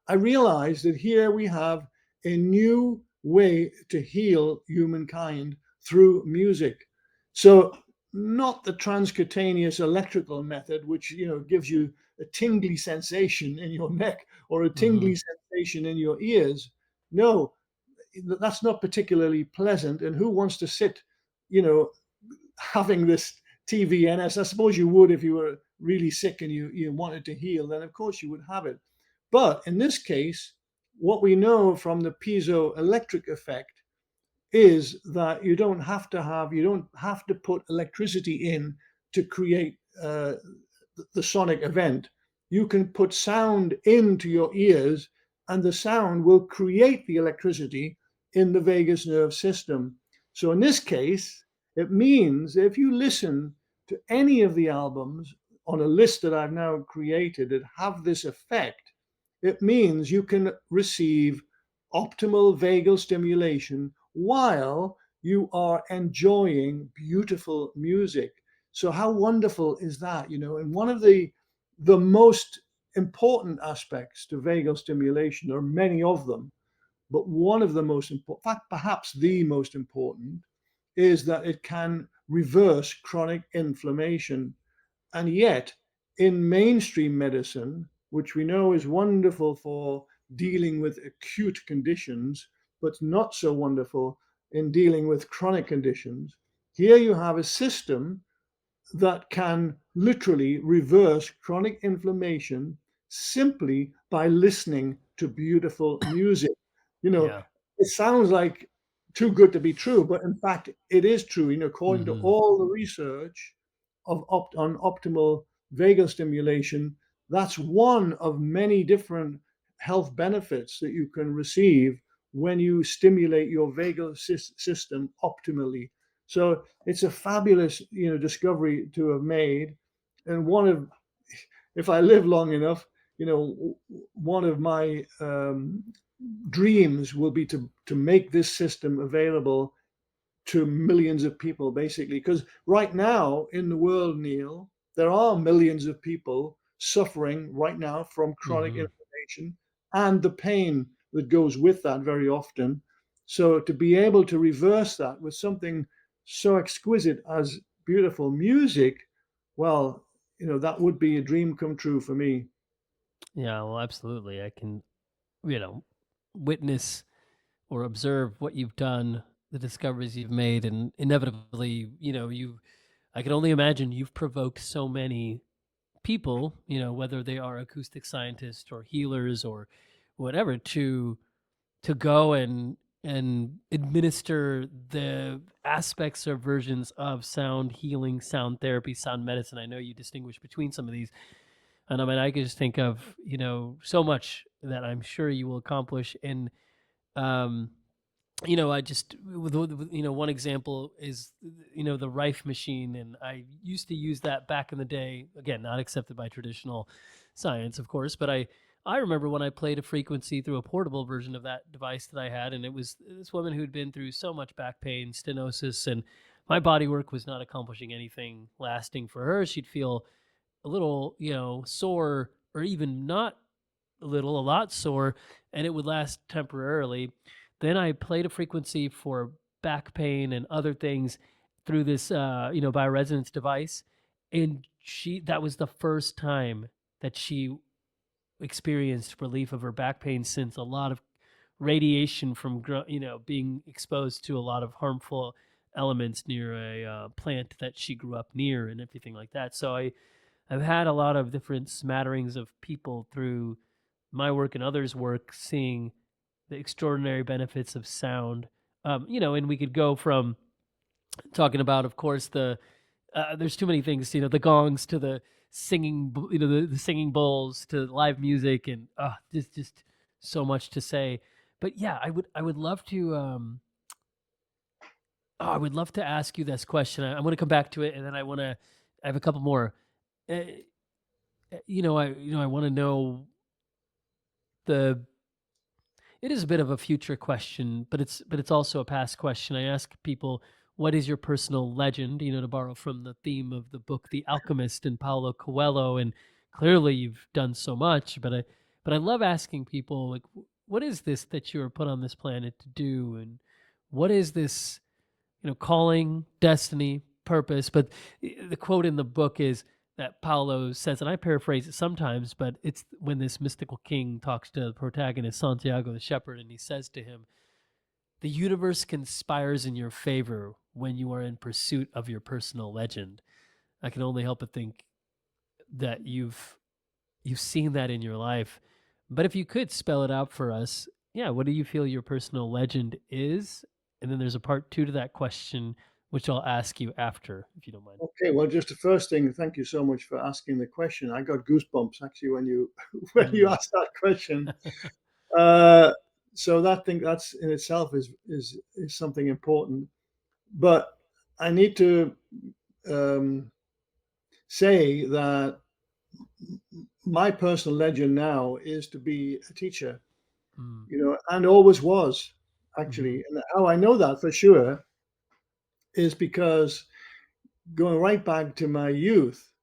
I realized that here we have a new way to heal humankind through music. So not the transcutaneous electrical method, which gives you a tingly sensation in your neck or a tingly sensation in your ears. No, that's not particularly pleasant. And who wants to sit, you know, having this TVNS? I suppose you would if you were really sick and you wanted to heal, then of course you would have it. But in this case, what we know from the piezoelectric effect is that you don't have to put electricity in to create the sonic event. You can put sound into your ears, and the sound will create the electricity in the vagus nerve system. So in this case, it means if you listen to any of the albums on a list that I've now created that have this effect, it means you can receive optimal vagal stimulation while you are enjoying beautiful music. So how wonderful is that? And one of the most important aspects to vagal stimulation, there are many of them, but one of the most important, in fact, perhaps the most important, is that it can reverse chronic inflammation. And yet, in mainstream medicine, which we know is wonderful for dealing with acute conditions, but not so wonderful in dealing with chronic conditions, here you have a system that can literally reverse chronic inflammation simply by listening to beautiful music. Yeah. It sounds like too good to be true, but in fact, it is true. According to Mm-hmm. all the research on optimal vagal stimulation, that's one of many different health benefits that you can receive when you stimulate your vagal system optimally. So it's a fabulous, discovery to have made, and if I live long enough, one of my dreams will be to make this system available to millions of people, basically. Because right now in the world, Neil, there are millions of people suffering right now from chronic inflammation and the pain that goes with that very often. So to be able to reverse that with something so exquisite as beautiful music, well, that would be a dream come true for me. Yeah, well, absolutely. I can, you know, witness or observe what you've done, the discoveries you've made, and inevitably, I can only imagine you've provoked so many people, whether they are acoustic scientists or healers or whatever, to go and administer the aspects or versions of sound healing, sound therapy, sound medicine. I know you distinguish between some of these. And I mean, I can just think of, so much that I'm sure you will accomplish. And, um, I just, one example is, the Rife machine. And I used to use that back in the day, again, not accepted by traditional science, of course, but I remember when I played a frequency through a portable version of that device that I had, and it was this woman who'd been through so much back pain, stenosis, and my body work was not accomplishing anything lasting for her. She'd feel a little, sore, or even not a little, a lot sore, and it would last temporarily. Then I played a frequency for back pain and other things through this, bioresonance device, and that was the first time that she experienced relief of her back pain since a lot of radiation from being exposed to a lot of harmful elements near a plant that she grew up near and everything like that. So I've had a lot of different smatterings of people through my work and others' work, seeing the extraordinary benefits of sound. And we could go from talking about, of course, there's too many things, the gongs to the singing, the singing bowls to live music, and just so much to say. But yeah, I would love to. I would love to ask you this question. I want to come back to it, and then I have a couple more. Uh, I want to know the. It is a bit of a future question, but it's also a past question. I ask people, what is your personal legend? To borrow from the theme of the book, The Alchemist, and Paulo Coelho. And clearly, you've done so much, but I love asking people, like, what is this that you were put on this planet to do, and what is this, calling, destiny, purpose? But the quote in the book is that Paulo says, and I paraphrase it sometimes, but it's when this mystical king talks to the protagonist, Santiago the shepherd, and he says to him, "The universe conspires in your favor when you are in pursuit of your personal legend." I can only help but think that you've seen that in your life. But if you could spell it out for us, yeah, what do you feel your personal legend is? And then there's a part 2 to that question, which I'll ask you after, if you don't mind. Okay, well, just the first thing, thank you so much for asking the question. I got goosebumps actually when you asked that question. So that's in itself is something important. But I need to say that my personal legend now is to be a teacher, and always was actually. And how I know that for sure is because going right back to my youth,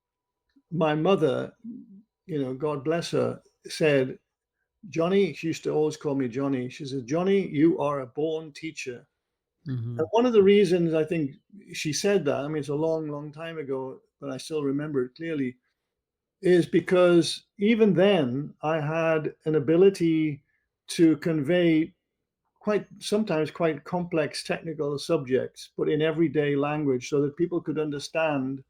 my mother, God bless her, said, "Johnny," she used to always call me Johnny. She said, "Johnny, you are a born teacher." And one of the reasons I think she said that, I mean, it's a long, long time ago, but I still remember it clearly, is because even then I had an ability to convey sometimes quite complex technical subjects, but in everyday language so that people could understand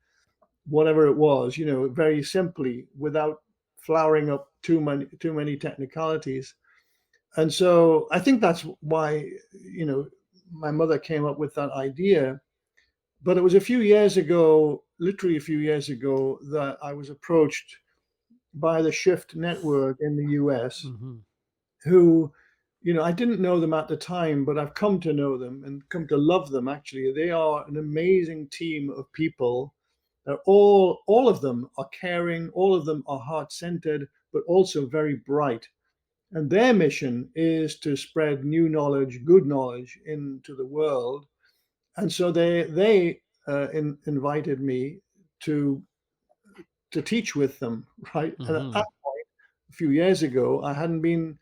whatever it was, very simply without flowering up too many technicalities. And so I think that's why, my mother came up with that idea. But it was a few years ago, literally a few years ago, that I was approached by the Shift Network in the US, who, I didn't know them at the time, but I've come to know them and come to love them actually. They are an amazing team of people. They're all of them are caring, all of them are heart-centered, but also very bright. And their mission is to spread new knowledge, good knowledge into the world. And so they invited me to teach with them, right? And at that point, a few years ago, I had been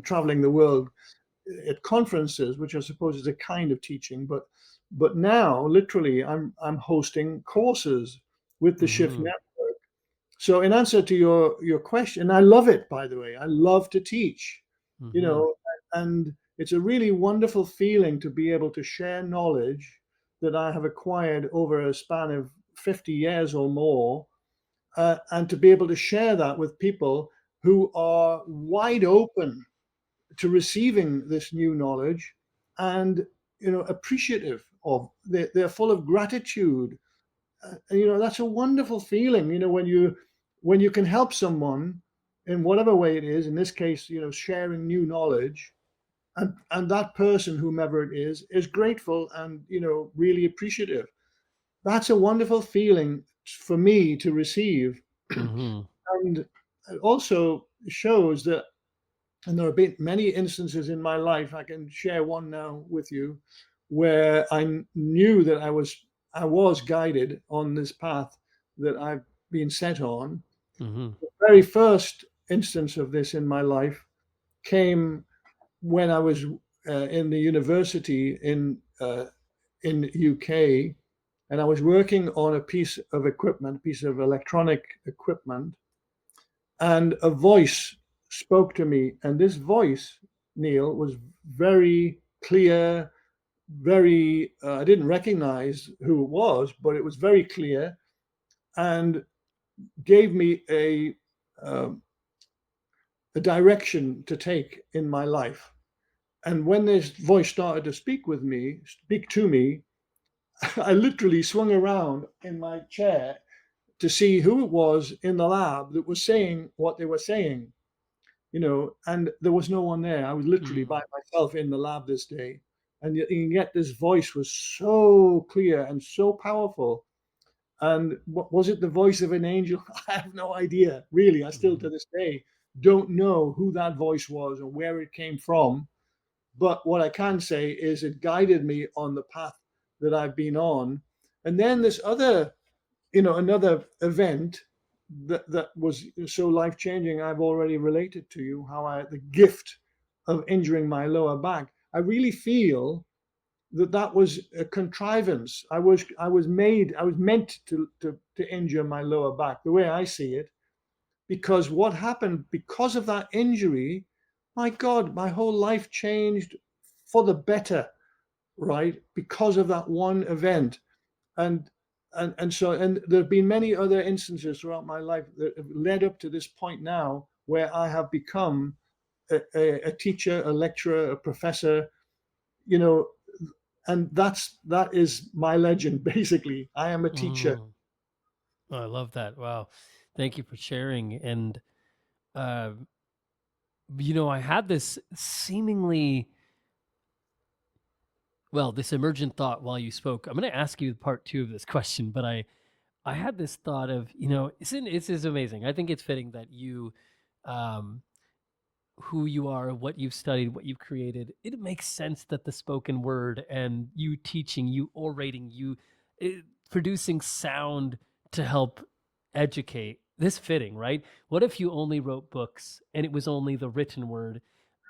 traveling the world at conferences, which I suppose is a kind of teaching, but now literally I'm hosting courses with the Shift Network. So in answer to your question, I love it, by the way. I love to teach, and it's a really wonderful feeling to be able to share knowledge that I have acquired over a span of 50 years or more, and to be able to share that with people who are wide open to receiving this new knowledge and appreciative of. They're full of gratitude. That's a wonderful feeling, when you can help someone in whatever way it is, in this case, sharing new knowledge, and that person, whomever it is grateful and really appreciative. That's a wonderful feeling for me to receive. And it also shows that, and there have been many instances in my life, I can share one now with you, where I knew that I was guided on this path that I've been set on. The very first instance of this in my life came when I was in the university in UK, and I was working on a piece of electronic equipment, and a voice spoke to me. And this voice, Neil, was very clear, I didn't recognize who it was, but it was very clear, and gave me um, a direction to take in my life. And when this voice started to speak to me, I literally swung around in my chair to see who it was in the lab that was saying what they were saying, and there was no one there. I was literally by Mm. myself in the lab this day. And yet this voice was so clear and so powerful. And was it the voice of an angel? I have no idea. Really, I still to Mhm. this day don't know who that voice was or where it came from. But what I can say is it guided me on the path that I've been on. And then this other, another event that was so life changing, I've already related to you how the gift of injuring my lower back. I really feel that was a contrivance. I was meant to injure my lower back, the way I see it, because what happened because of that injury, my God, my whole life changed for the better, right? Because of that one event. And and there have been many other instances throughout my life that have led up to this point now where I have become a teacher, a lecturer, a professor, you know, and that is my legend. Basically, I am a teacher. Mm. Oh, I love that. Wow. Thank you for sharing. And, uh, I had this seemingly, well, this emergent thought while you spoke. I'm going to ask you part two of this question, but I had this thought of, it's amazing. I think it's fitting that you, um, who you are, what you've studied, what you've created, it makes sense that the spoken word and you teaching, you orating, producing sound to help educate, this fitting, right? What if you only wrote books and it was only the written word?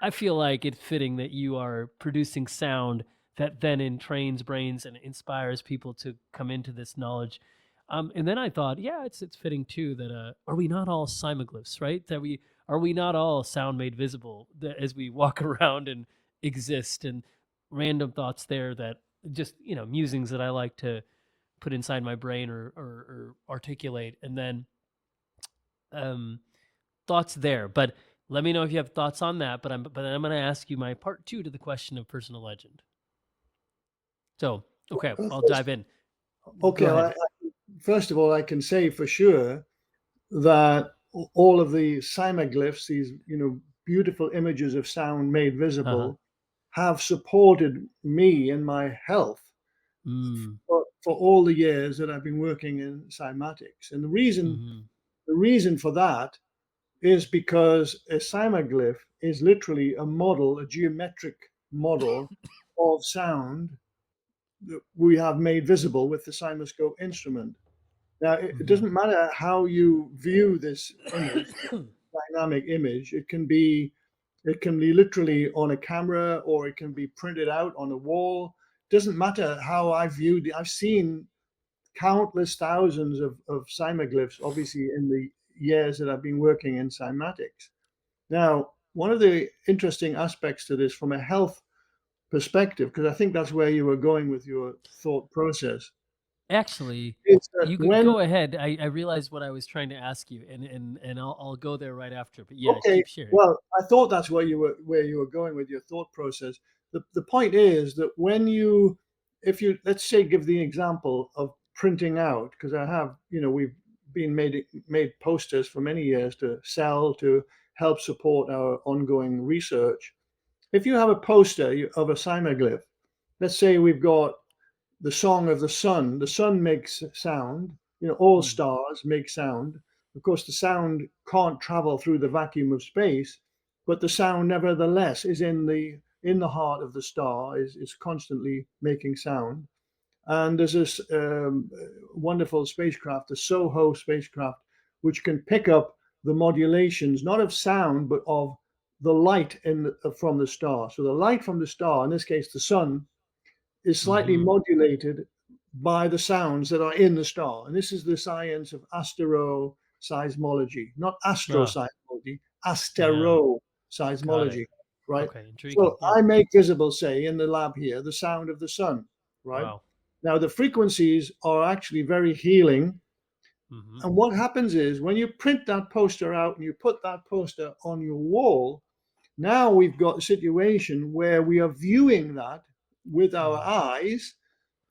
I feel like it's fitting that you are producing sound that then entrains brains and inspires people to come into this knowledge. And then I thought, yeah, it's fitting too that are we not all cymaglyphs, right? That we are we not all sound made visible as we walk around and exist? And random thoughts there that just musings that I like to put inside my brain or articulate, and then um, thoughts there. But let me know if you have thoughts on that. But I'm going to ask you my part two to the question of personal legend. So okay, I'll dive in. Go Okay, ahead. first of all, I can say for sure that all of the cymaglyphs, these beautiful images of sound made Uh-huh. visible, have supported me in my health Mm. for all the years that I've been working in cymatics. And Mm-hmm. the reason for that is because a cymaglyph is literally a model, a geometric model of sound that we have made visible with the Cymascope instrument. Now, it Mm-hmm. doesn't matter how you view this image, dynamic image. It can be literally on a camera or it can be printed out on a wall. Doesn't matter how I viewed it. I've seen countless thousands of cymaglyphs, obviously, in the years that I've been working in cymatics. Now, one of the interesting aspects to this from a health perspective, because I think that's where you were going with your thought process, Actually, is that you could when go ahead. I realized what I was trying to ask you, and I'll go there right after. But yeah, okay, keep sharing. well, I thought that's where you were going with your thought process. The point is that if you let's say give the example of printing out, because we've been made posters for many years to sell to help support our ongoing research. If you have a poster of a cymaglyph, let's say we've got the song of the sun makes sound, all Mm. stars make sound. Of course, the sound can't travel through the vacuum of space, but the sound nevertheless is in the heart of the star, is constantly making sound. And there's this wonderful spacecraft, the Soho spacecraft, which can pick up the modulations, not of sound, but of the light from the star. So the light from the star, in this case the sun, is slightly Mm-hmm. modulated by the sounds that are in the star. And this is the science of asteroseismology, not Ah, astroseismology, yeah, got it. asteroseismology, right? Okay, intriguing. So Yeah. I make visible, say, in the lab here, the sound of the sun, right? Wow. Now, the frequencies are actually very healing Hmm. And what happens is when you print that poster out and you put that poster on your wall, now we've got a situation where we are viewing that with our eyes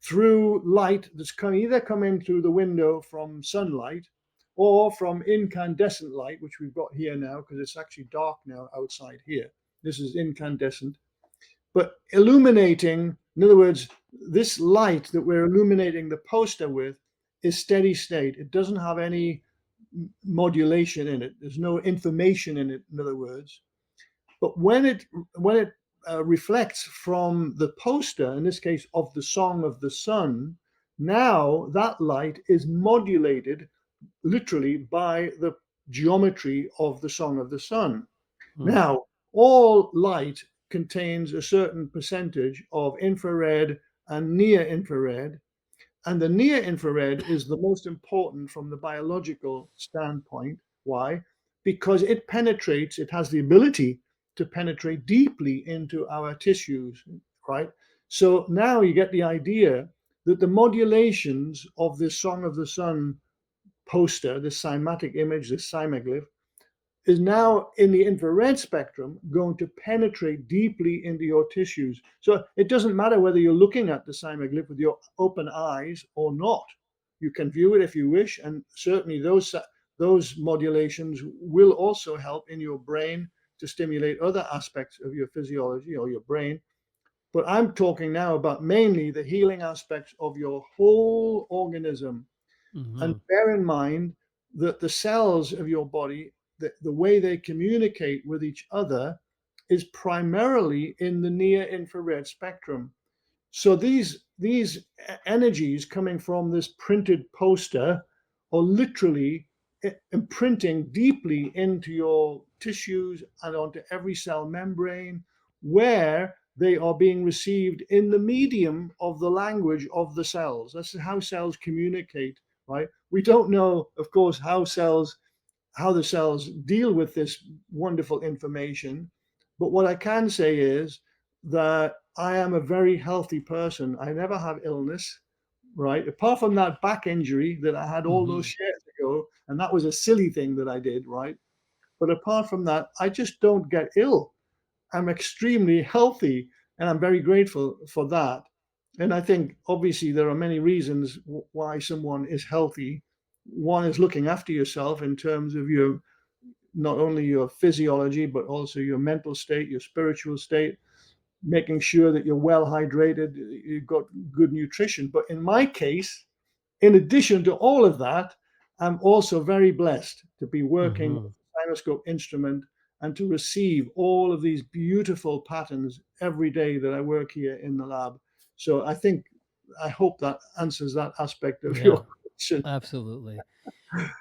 through light that's either coming through the window from sunlight or from incandescent light, which we've got here now because it's actually dark now outside here. This is incandescent, but illuminating, in other words, this light that we're illuminating the poster with is steady state. It doesn't have any modulation in it. There's no information in it, in other words. But when it reflects from the poster, in this case of the Song of the Sun, now that light is modulated literally by the geometry of the Song of the Sun. Now, all light contains a certain percentage of infrared and near infrared, and the near infrared is the most important from the biological standpoint. Why? Because it penetrates, it has the ability to penetrate deeply into our tissues, right? So now you get the idea that the modulations of this Song of the Sun poster, this cymatic image, this cymaglyph, is now in the infrared spectrum going to penetrate deeply into your tissues. So it doesn't matter whether you're looking at the cymaglyph with your open eyes or not. You can view it if you wish, and certainly those modulations will also help in your brain to stimulate other aspects of your physiology or your brain. But I'm talking now about mainly the healing aspects of your whole organism. And bear in mind that the cells of your body, the way they communicate with each other, is primarily in the near infrared spectrum. So these energies coming from this printed poster are literally imprinting deeply into your tissues and onto every cell membrane, where they are being received in the medium of the language of the cells. That's how cells communicate, right? We don't know, of course, how the cells deal with this wonderful information. But what I can say is that I am a very healthy person. I never have illness, right? Apart from that back injury that I had all those years ago, and that was a silly thing that I did, right? But apart from that, I just don't get ill. I'm extremely healthy, and I'm very grateful for that. And I think obviously there are many reasons why someone is healthy. One is looking after yourself in terms of your not only your physiology but also your mental state, your spiritual state, making sure that you're well hydrated, you've got good nutrition. But in my case, in addition to all of that, I'm also very blessed to be working with the Cymascope instrument and to receive all of these beautiful patterns every day that I work here in the lab. So I hope that answers that aspect of Yeah, your question. absolutely.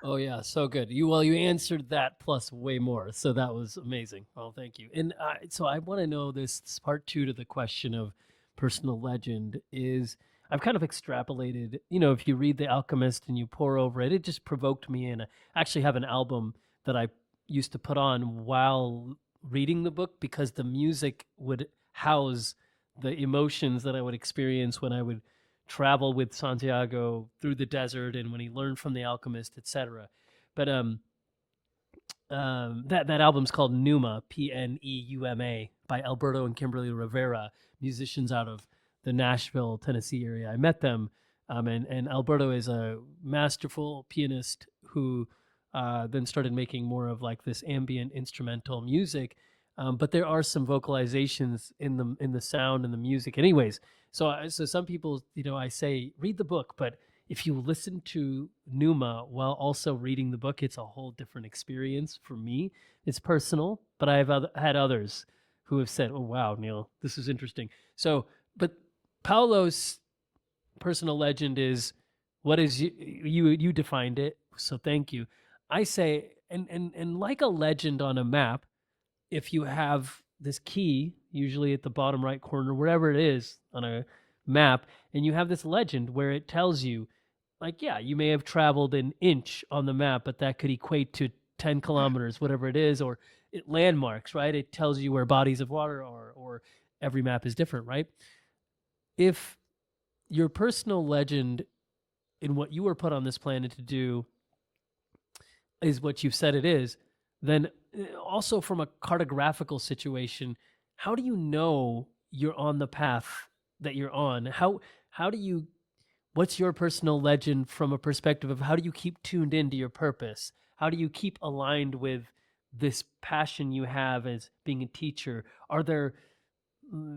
Oh yeah, so good. You answered that plus way more, so that was amazing. Oh, thank you. And so I want to know this part two to the question of personal legend is I've kind of extrapolated. If you read The Alchemist and you pour over it, it just provoked me. And I actually have an album that I used to put on while reading the book because the music would house the emotions that I would experience when I would travel with Santiago through the desert and when he learned from the alchemist, etc. But that album's called Pneuma, Pneuma, by Alberto and Kimberly Rivera, musicians out of the Nashville, Tennessee area. I met them, and Alberto is a masterful pianist who then started making more of like this ambient instrumental music. But there are some vocalizations in the sound and the music. Anyways, so some people, I say read the book, but if you listen to Pneuma while also reading the book, it's a whole different experience for me. It's personal, but I've had others who have said, "Oh wow, Neil, this is interesting." So, but Paulo's personal legend is what is you defined it, so thank you. I say, and like a legend on a map, if you have this key, usually at the bottom right corner, wherever it is on a map, and you have this legend where it tells you, like, yeah, you may have traveled an inch on the map, but that could equate to 10 kilometers, whatever it is, or landmarks, right? It tells you where bodies of water are, or every map is different, right? If your personal legend in what you were put on this planet to do is what you've said it is, then also from a cartographical situation, how do you know you're on the path that you're on? How do you what's your personal legend from a perspective of how do you keep tuned into your purpose? How do you keep aligned with this passion you have as being a teacher? Are there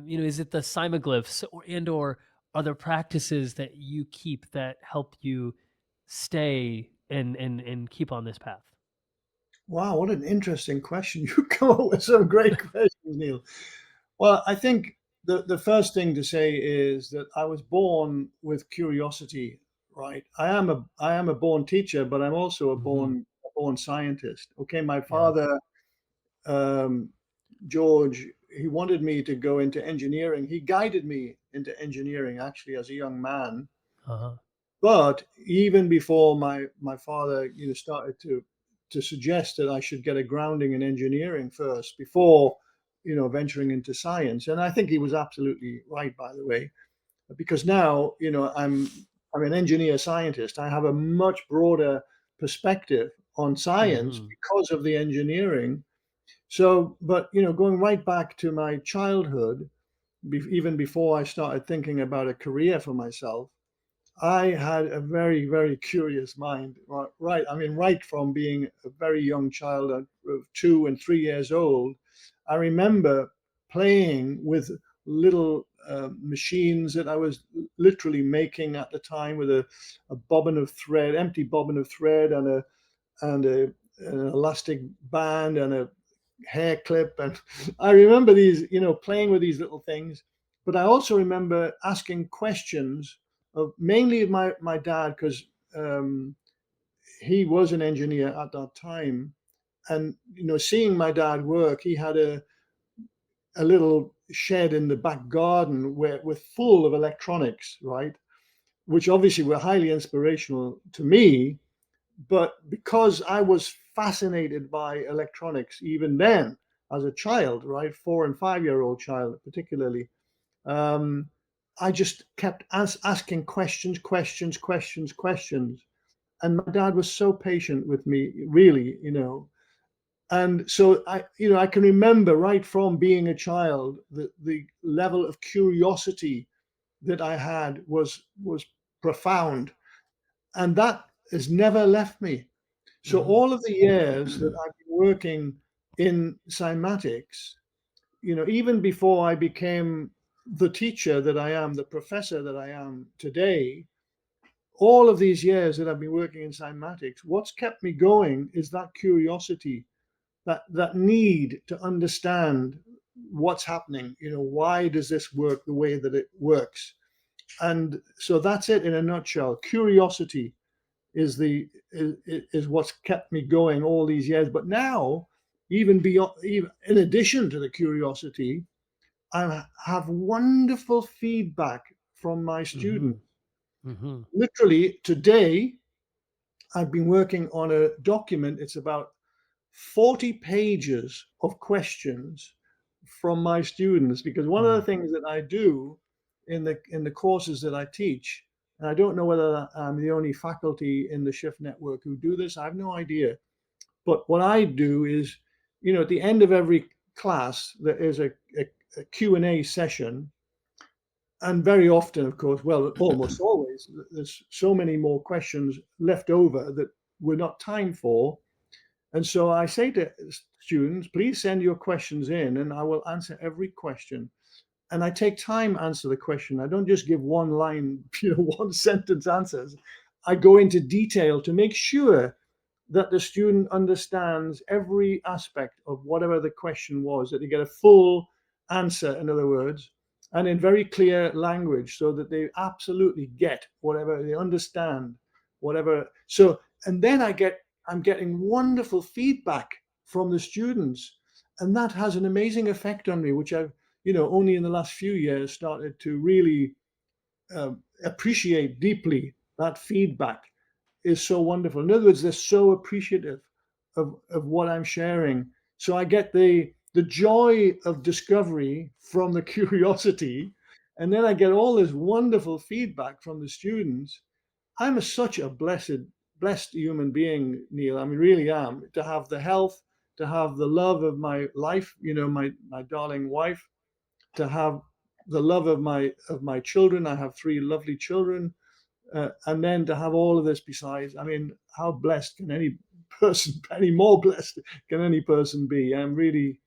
is it the cymaglyphs or are there practices that you keep that help you stay and keep on this path? Wow, what an interesting question. You come up with some great questions, Neil. Well, I think the first thing to say is that I was born with curiosity, right? I am a born teacher, but I'm also Hmm. a born scientist. Okay, my Yeah. father, um, George, he wanted me to go into engineering. He guided me into engineering actually as a young man. Uh-huh. But even before my father, started to suggest that I should get a grounding in engineering first before, venturing into science. And I think he was absolutely right, by the way, because now, I'm an engineer scientist. I have a much broader perspective on science Hmm. because of the engineering. So, but going right back to my childhood, even before I started thinking about a career for myself, I had a very, very curious mind. Right. I mean, right from being a very young child of 2 and 3 years old, I remember playing with little machines that I was literally making at the time with a bobbin of thread, empty bobbin of thread, and an elastic band and a hair clip. And I remember these, playing with these little things. But I also remember asking questions of mainly my dad, because um, he was an engineer at that time. And, seeing my dad work, he had a little shed in the back garden where with full of electronics, right? Which obviously were highly inspirational to me, but because I was fascinated by electronics even then as a child, right, 4 and 5 year old child particularly, um, I just kept asking questions. And my dad was so patient with me, really, And so I can remember right from being a child the level of curiosity that I had was profound, and that has never left me. So Hmm. all of the years that I've been working in cymatics, even before I became the teacher that I am, the professor that I am today, all of these years that I've been working in cymatics, what's kept me going is that curiosity, that need to understand what's happening. Why does this work the way that it works? And so that's it in a nutshell. Curiosity is what's kept me going all these years. But now, even beyond, even in addition to the curiosity, I have wonderful feedback from my Hmm. students. Hmm. Literally today, I've been working on a document. It's about 40 pages of questions from my students, because one of Hmm. the things that I do in the courses that I teach, and I don't know whether I'm the only faculty in the Shift network who do this, I have no idea. But what I do is, at the end of every class, there is a Q&A session. And very often, of course, well, almost always, there's so many more questions left over that we're not time for. And so I say to students, please send your questions in and I will answer every question. And I take time answer the question. I don't just give one line, one sentence answers. I go into detail to make sure that the student understands every aspect of whatever the question was, that they get a full answer, in other words, and in very clear language, so that they absolutely get whatever they understand, whatever. So, and then I'm getting wonderful feedback from the students, and that has an amazing effect on me, which I've, only in the last few years started to really appreciate deeply. That feedback is so wonderful. In other words, they're so appreciative of what I'm sharing. So I get the joy of discovery from the curiosity, and then I get all this wonderful feedback from the students. I'm such a blessed blessed human being, Neil. I mean, really am, to have the health, to have the love of my life, my darling wife, to have the love of my children. I have three lovely children, and then to have all of this besides. I mean, how blessed can any person, any more blessed can any person be? I'm really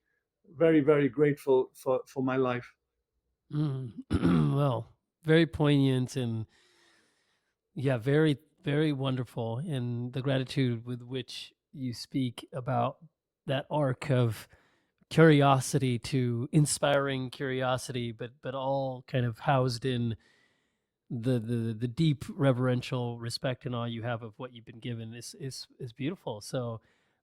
very, very grateful for my life. Well, very poignant and yeah, very, very wonderful. And the gratitude with which you speak about that arc of curiosity to inspiring curiosity, but all kind of housed in the deep reverential respect and awe you have of what you've been given is beautiful. So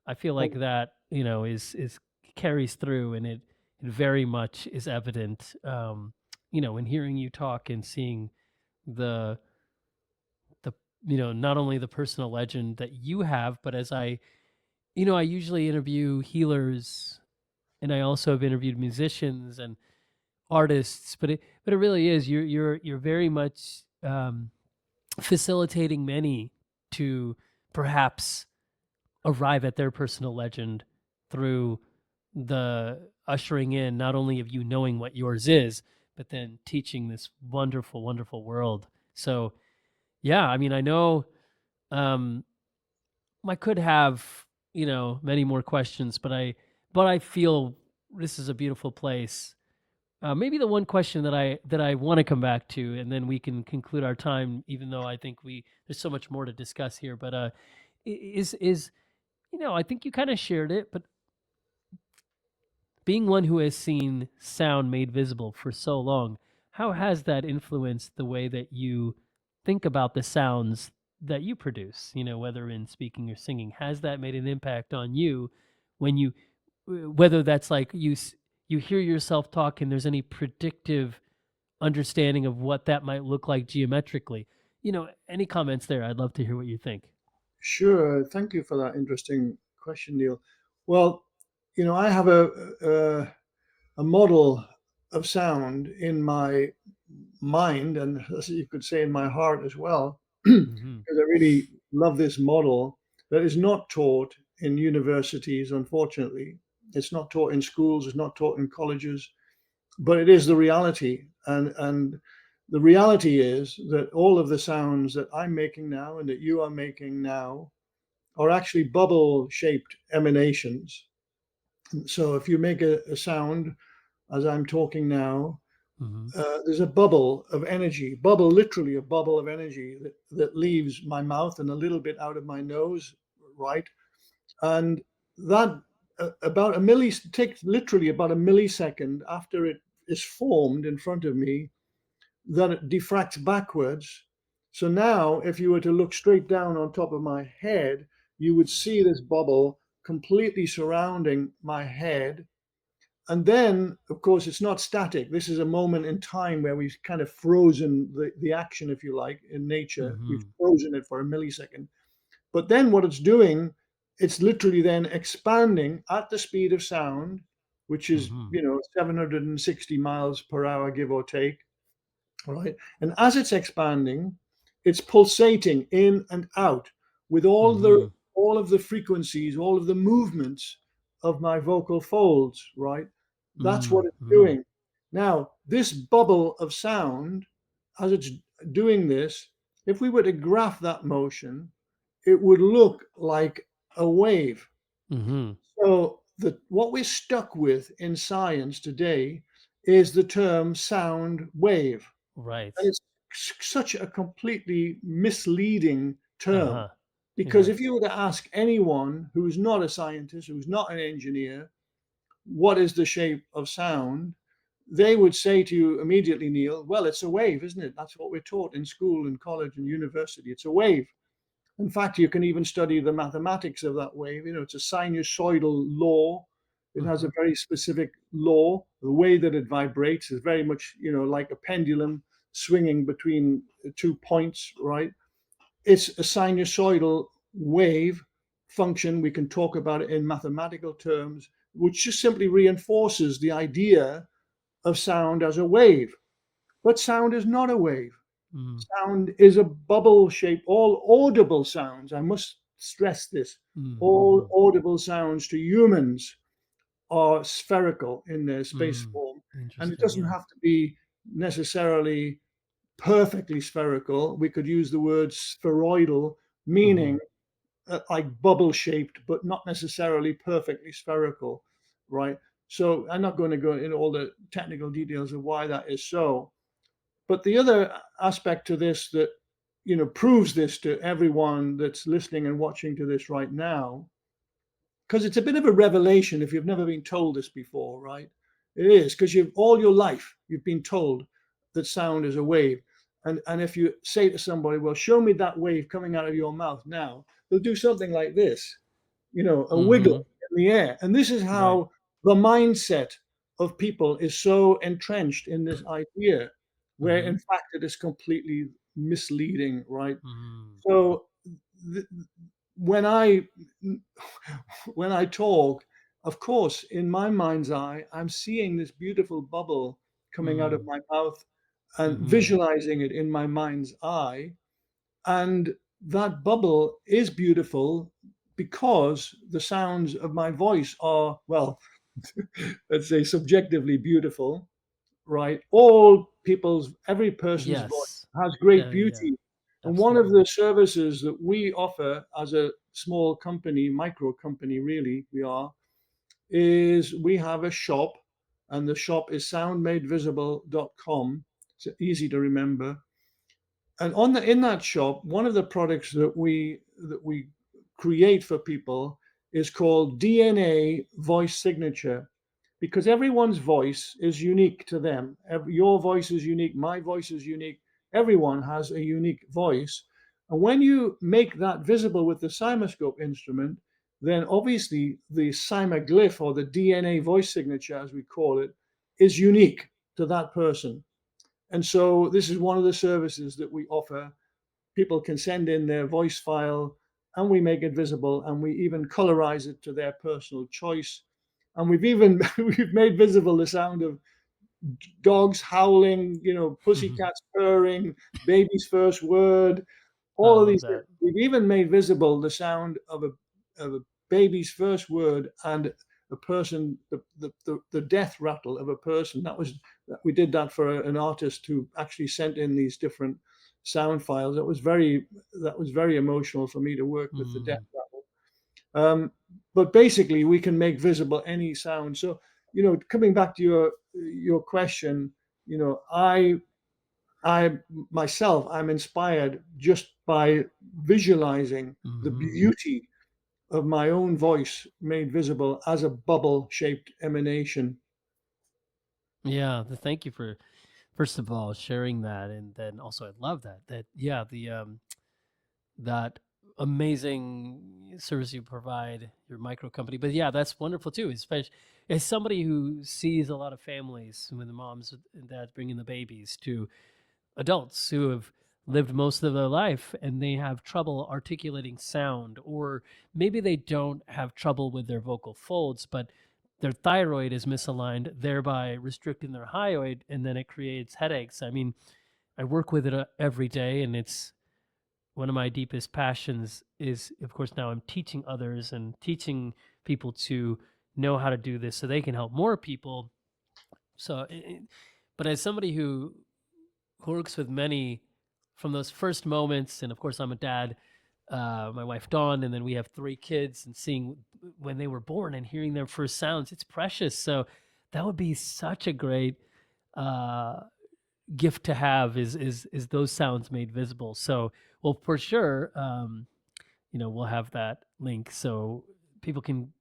I feel like that is carries through, and it very much is evident in hearing you talk and seeing the not only the personal legend that you have, but as I usually interview healers, and I also have interviewed musicians and artists, but it really is you're very much facilitating many to perhaps arrive at their personal legend through the ushering in not only of you knowing what yours is, but then teaching this wonderful, wonderful world. So yeah, I mean, I know I could have many more questions, but I feel this is a beautiful place. Maybe the one question that I want to come back to, and then we can conclude our time, even though I think there's so much more to discuss here. But is I think you kind of shared it, but being one who has seen sound made visible for so long, how has that influenced the way that you think about the sounds that you produce? Whether in speaking or singing, has that made an impact on you when whether that's like you hear yourself talk and there's any predictive understanding of what that might look like geometrically? Any comments there? I'd love to hear what you think. Sure. Thank you for that interesting question, Neil. Well, I have a model of sound in my mind, and as you could say, in my heart as well, Mm-hmm. because I really love this model that is not taught in universities, unfortunately. It's not taught in schools, it's not taught in colleges, but it is the reality. And the reality is that all of the sounds that I'm making now and that you are making now are actually bubble-shaped emanations. So if you make a sound as I'm talking now, Mm-hmm. there's a bubble of energy, literally a bubble of energy that leaves my mouth and a little bit out of my nose, right? And that takes literally about a millisecond after it is formed in front of me, that it diffracts backwards. So now, if you were to look straight down on top of my head, you would see this bubble completely surrounding my head. And then, of course, it's not static. This is a moment in time where we've kind of frozen the action, if you like, in nature. Mm-hmm. We've frozen it for a millisecond. But then what it's doing, it's literally then expanding at the speed of sound, which is, Mm-hmm. 760 miles per hour, give or take, right? And as it's expanding, it's pulsating in and out with Mm-hmm. all of the frequencies, all of the movements of my vocal folds, right? That's what it's Mm-hmm. doing. Now, this bubble of sound, as it's doing this, if we were to graph that motion, it would look like a wave. Mm-hmm. So what we're stuck with in science today is the term sound wave. Right. And it's such a completely misleading term, Uh-huh. because Yeah. if you were to ask anyone who's not a scientist, who's not an engineer, what is the shape of sound, they would say to you immediately, Neil, well, it's a wave, isn't it? That's what we're taught in school and college and university. It's a wave. In fact, you can even study the mathematics of that wave. It's a sinusoidal law. It has Mm-hmm. a very specific law. The way that it vibrates is very much, like a pendulum swinging between two points, right? It's a sinusoidal wave function. We can talk about it in mathematical terms, which just simply reinforces the idea of sound as a wave. But sound is not a wave. Mm. Sound is a bubble shape. All audible sounds, I must stress this, Mm. all Mm. audible sounds to humans are spherical in their space Mm. form. And it Interesting. doesn't Yeah. have to be necessarily perfectly spherical. We could use the word spheroidal, Mm-hmm. meaning like bubble shaped, but not necessarily perfectly spherical, right? So I'm not going to go into all the technical details of why that is so. But the other aspect to this that proves this to everyone that's listening and watching to this right now, because it's a bit of a revelation if you've never been told this before, right? It is because you've all your life you've been told that sound is a wave, and if you say to somebody, "Well, show me that wave coming out of your mouth now," they'll do something like this, a wiggle Mm-hmm. in the air, and this is Right. how the mindset of people is so entrenched in this idea, where Mm-hmm. in fact it is completely misleading, right? Mm. So th- when I when I talk, of course, in my mind's eye, I'm seeing this beautiful bubble coming out of Mm. my mouth and Mm-hmm. visualizing it in my mind's eye. And that bubble is beautiful because the sounds of my voice are, well, let's say subjectively beautiful, right? Every person's voice Yes. has great Yeah. beauty. And one of Absolutely. the services that we offer as a small company, micro company, really, we are, is we have a shop, and the shop is soundmadevisible.com. It's easy to remember. And in that shop, one of the products that we create for people is called DNA voice signature, because everyone's voice is unique to them. Your voice is unique, my voice is unique. Everyone has a unique voice. And when you make that visible with the Cymascope instrument, then obviously the cymaglyph, or the DNA voice signature, as we call it, is unique to that person. And so this is one of the services that we offer. People can send in their voice file, and we make it visible, and we even colorize it to their personal choice. And we've even we've made visible the sound of dogs howling, pussycats purring, baby's first word, I all of love these. that. We've even made visible the sound of a baby's first word, and a person, the death rattle of a person. We did that for an artist who actually sent in these different sound files. That was very emotional for me to work with the death Mm. rattle. But basically, we can make visible any sound. So, coming back to your question, I myself, I'm inspired just by visualizing the Mm-hmm. beauty of my own voice made visible as a bubble-shaped emanation. Yeah. Thank you for first of all sharing that, and then also I love that yeah, the that amazing service you provide, your micro company. But yeah, that's wonderful too, especially as somebody who sees a lot of families when the moms and dads bringing the babies to adults who have lived most of their life and they have trouble articulating sound, or maybe they don't have trouble with their vocal folds, but their thyroid is misaligned, thereby restricting their hyoid, and then it creates headaches. I mean, I work with it every day, and it's one of my deepest passions is, of course, now I'm teaching others and teaching people to know how to do this so they can help more people. So, but as somebody who works with many from those first moments, and of course, I'm a dad, my wife Dawn, and then we have 3 kids, and seeing when they were born and hearing their first sounds, it's precious. So, that would be such a great uh, gift to have is those sounds made visible. So, well, for sure, we'll have that link so people can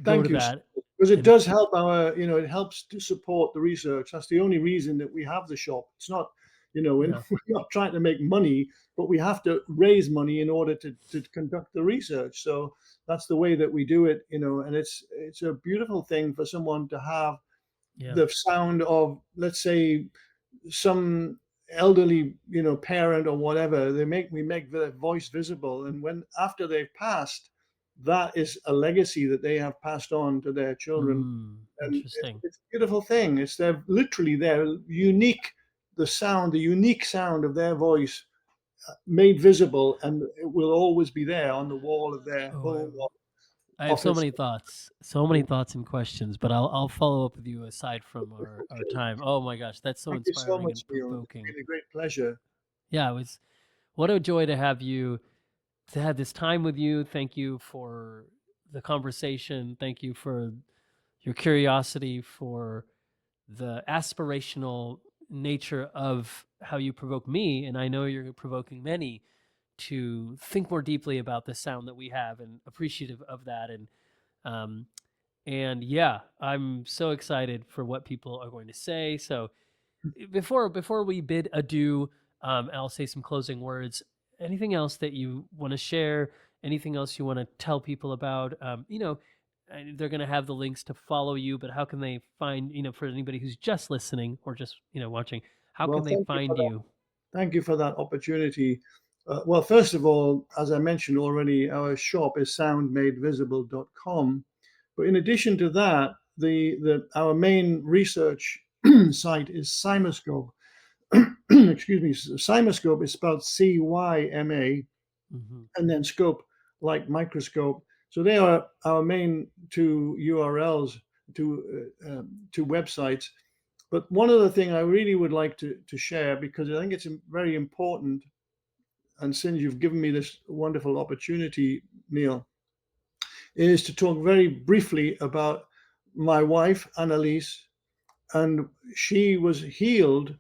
go to Thank you, that because it and does help it helps to support the research. That's the only reason that we have the shop. It's not, we're yeah, we're not trying to make money, but we have to raise money in order to conduct the research. So that's the way that we do it, and it's a beautiful thing for someone to have yeah. the sound of, let's say, some elderly, parent or whatever. We make their voice visible, and when after they've passed, that is a legacy that they have passed on to their children. And it's, Interesting. it's a beautiful thing. It's their unique, the sound, the unique sound of their voice made visible, and it will always be there on the wall of their home or I have office. so many thoughts and questions, but I'll follow up with you aside from our Okay. time. Oh my gosh, that's so Thank you so inspiring much, and Neil. It's provoking. been a great pleasure. Yeah, it was what a joy to have you to have this time with you. Thank you for the conversation. Thank you for your curiosity, for the aspirational nature of how you provoke me, and I know you're provoking many to think more deeply about the sound that we have, and appreciative of that. Um, and yeah, I'm so excited for what people are going to say. So before we bid adieu, I'll say some closing words. Anything else that you want to share? Anything else you want to tell people about? They're going to have the links to follow you, but how can they find, for anybody who's just listening or just, watching, how Well, can they find you? thank you for that opportunity. Well, first of all, as I mentioned already, our shop is soundmadevisible.com. But in addition to that, our main research site is Cymascope. Excuse me. Cymascope is spelled Cyma, Hmm. and then scope like microscope. So they are our main two URLs to websites. But one other thing I really would like to share, because I think it's very important, and since you've given me this wonderful opportunity, Neil, is to talk very briefly about my wife, Anneliese, and she was healed.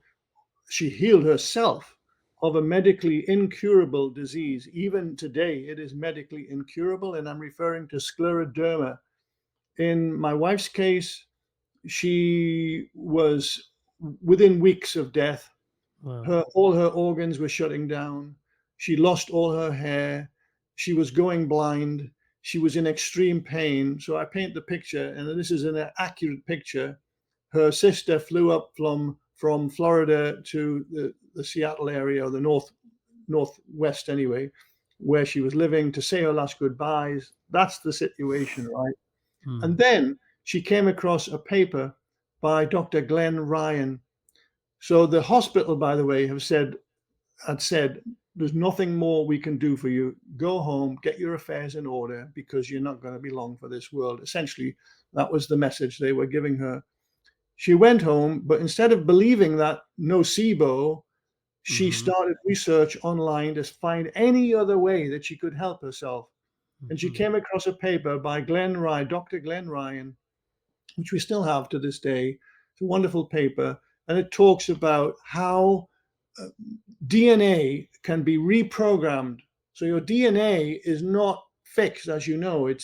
She healed herself of a medically incurable disease. Even today, it is medically incurable, and I'm referring to scleroderma. In my wife's case, she was within weeks of death. Wow. All her organs were shutting down. She lost all her hair. She was going blind. She was in extreme pain. So I paint the picture, and this is an accurate picture. Her sister flew up from Florida to the Seattle area, or the northwest anyway, where she was living, to say her last goodbyes. That's the situation, right? Hmm. And then she came across a paper by Dr. Glenn Ryan. So the hospital, by the way, had said, there's nothing more we can do for you. Go home, get your affairs in order, because you're not going to be long for this world. Essentially, that was the message they were giving her. She went home, but instead of believing that nocebo, she Hmm. started research online to find any other way that she could help herself. And she Hmm. came across a paper by Glenn Ryan, Dr. Glenn Ryan, which we still have to this day. It's a wonderful paper, and it talks about how uh, DNA can be reprogrammed. So your DNA is not fixed, as you know. It.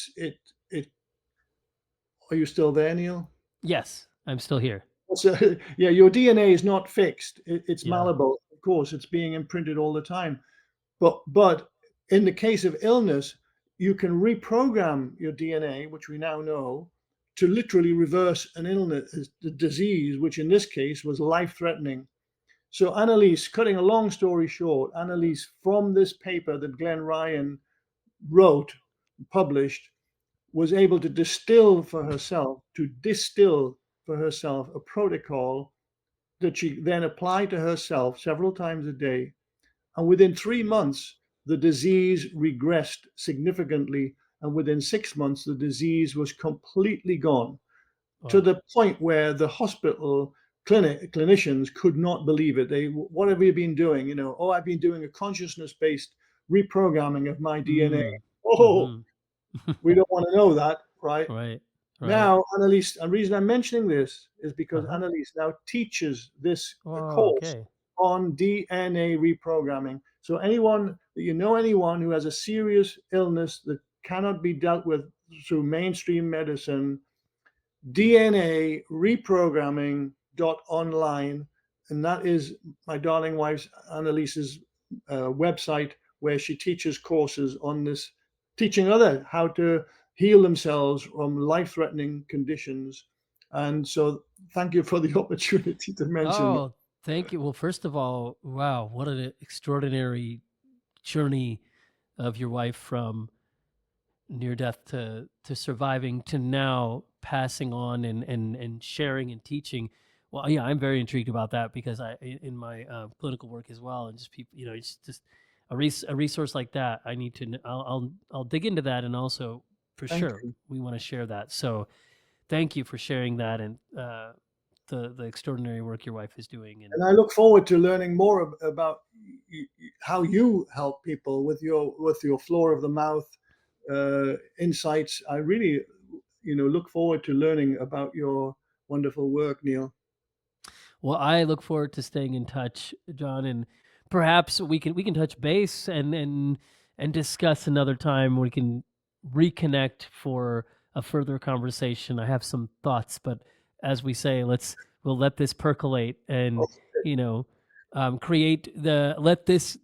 Are you still there, Neil? Yes, I'm still here. So yeah, your DNA is not fixed. It's Yeah. malleable. Of course, it's being imprinted all the time. But in the case of illness, you can reprogram your DNA, which we now know, to literally reverse an illness, the disease, which in this case was life-threatening. So Anneliese, cutting a long story short, Anneliese, from this paper that Glenn Ryan wrote, published, was able to distill for herself, a protocol that she then applied to herself several times a day. And within 3 months, the disease regressed significantly. And within 6 months, the disease was completely gone, to Wow. the point where the hospital clinicians could not believe it. What have you been doing? Oh, I've been doing a consciousness-based reprogramming of my DNA. Mm. Oh, Hmm. we don't want to know that, right? Right. Right. Now, Anneliese, the reason I'm mentioning this is because Uh-huh. Anneliese now teaches this Oh, course okay. on DNA reprogramming. So anyone who has a serious illness that cannot be dealt with through mainstream medicine, DNA reprogramming online, and that is my darling wife's Annaliese's website, where she teaches courses on this, teaching others how to heal themselves from life-threatening conditions. And so, thank you for the opportunity to mention that. Oh, thank you. Well, first of all, wow, what an extraordinary journey of your wife from near death to surviving to now passing on and sharing and teaching. Well, yeah, I'm very intrigued about that because in my clinical work as well, and just people, it's just a resource like that. I need to. I'll dig into that, and also for Thank sure you. we want to share that. So thank you for sharing that and the extraordinary work your wife is doing. And And I look forward to learning more about how you help people with your floor of the mouth insights. I really, look forward to learning about your wonderful work, Neil. well, I look forward to staying in touch, John, and perhaps we can touch base and discuss another time. We can reconnect for a further conversation. I have some thoughts, but as we say, we'll let this percolate and you know create let this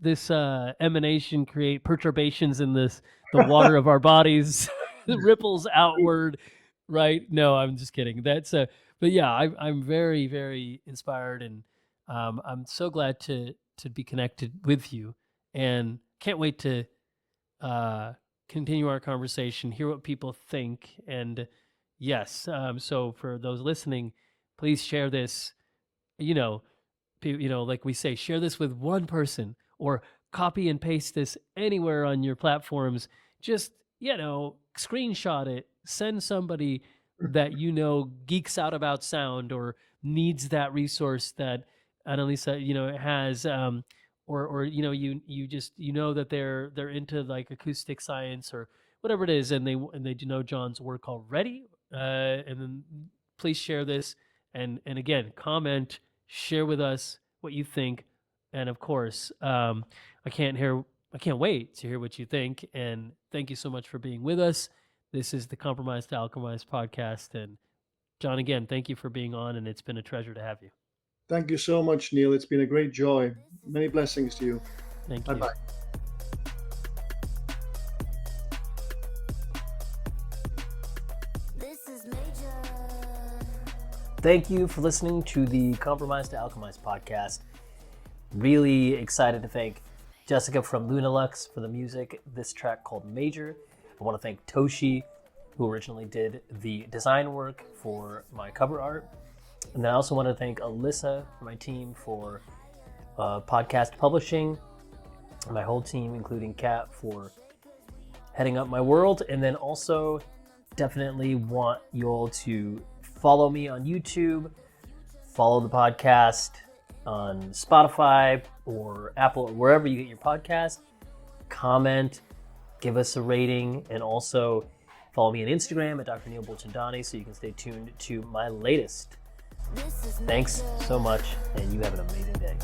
emanation create perturbations in the water of our bodies, the ripples outward. Right? No, I'm just kidding. But yeah, I'm very, very inspired, and I'm so glad to be connected with you, and can't wait to continue our conversation, hear what people think, and yes. So for those listening, please share this. You know, like we say, share this with one person, or copy and paste this anywhere on your platforms. Just screenshot it, send somebody that geeks out about sound or needs that resource that Anneliese has, or you just that they're into like acoustic science or whatever it is, and they do know John's work already, and then please share this, and again, comment, share with us what you think, and of course, I can't wait to hear what you think, and thank you so much for being with us. This is the Compromise to Alchemize podcast. And John, again, thank you for being on, and it's been a treasure to have you. Thank you so much, Neil. It's been a great joy. Many blessings to you. Thank you. Bye-bye. This is major. Thank you for listening to the Compromise to Alchemize podcast. Really excited to thank Jessica from Lunalux for the music, this track called Major. I want to thank Toshi, who originally did the design work for my cover art. And then I also want to thank Alyssa, my team, for podcast publishing, and my whole team, including Kat, for heading up my world. And then also definitely want you all to follow me on YouTube, follow the podcast on Spotify or Apple or wherever you get your podcast, comment, give us a rating, and also follow me on Instagram at Dr. Neil Bulchandani so you can stay tuned to my latest. Thanks so much, and you have an amazing day.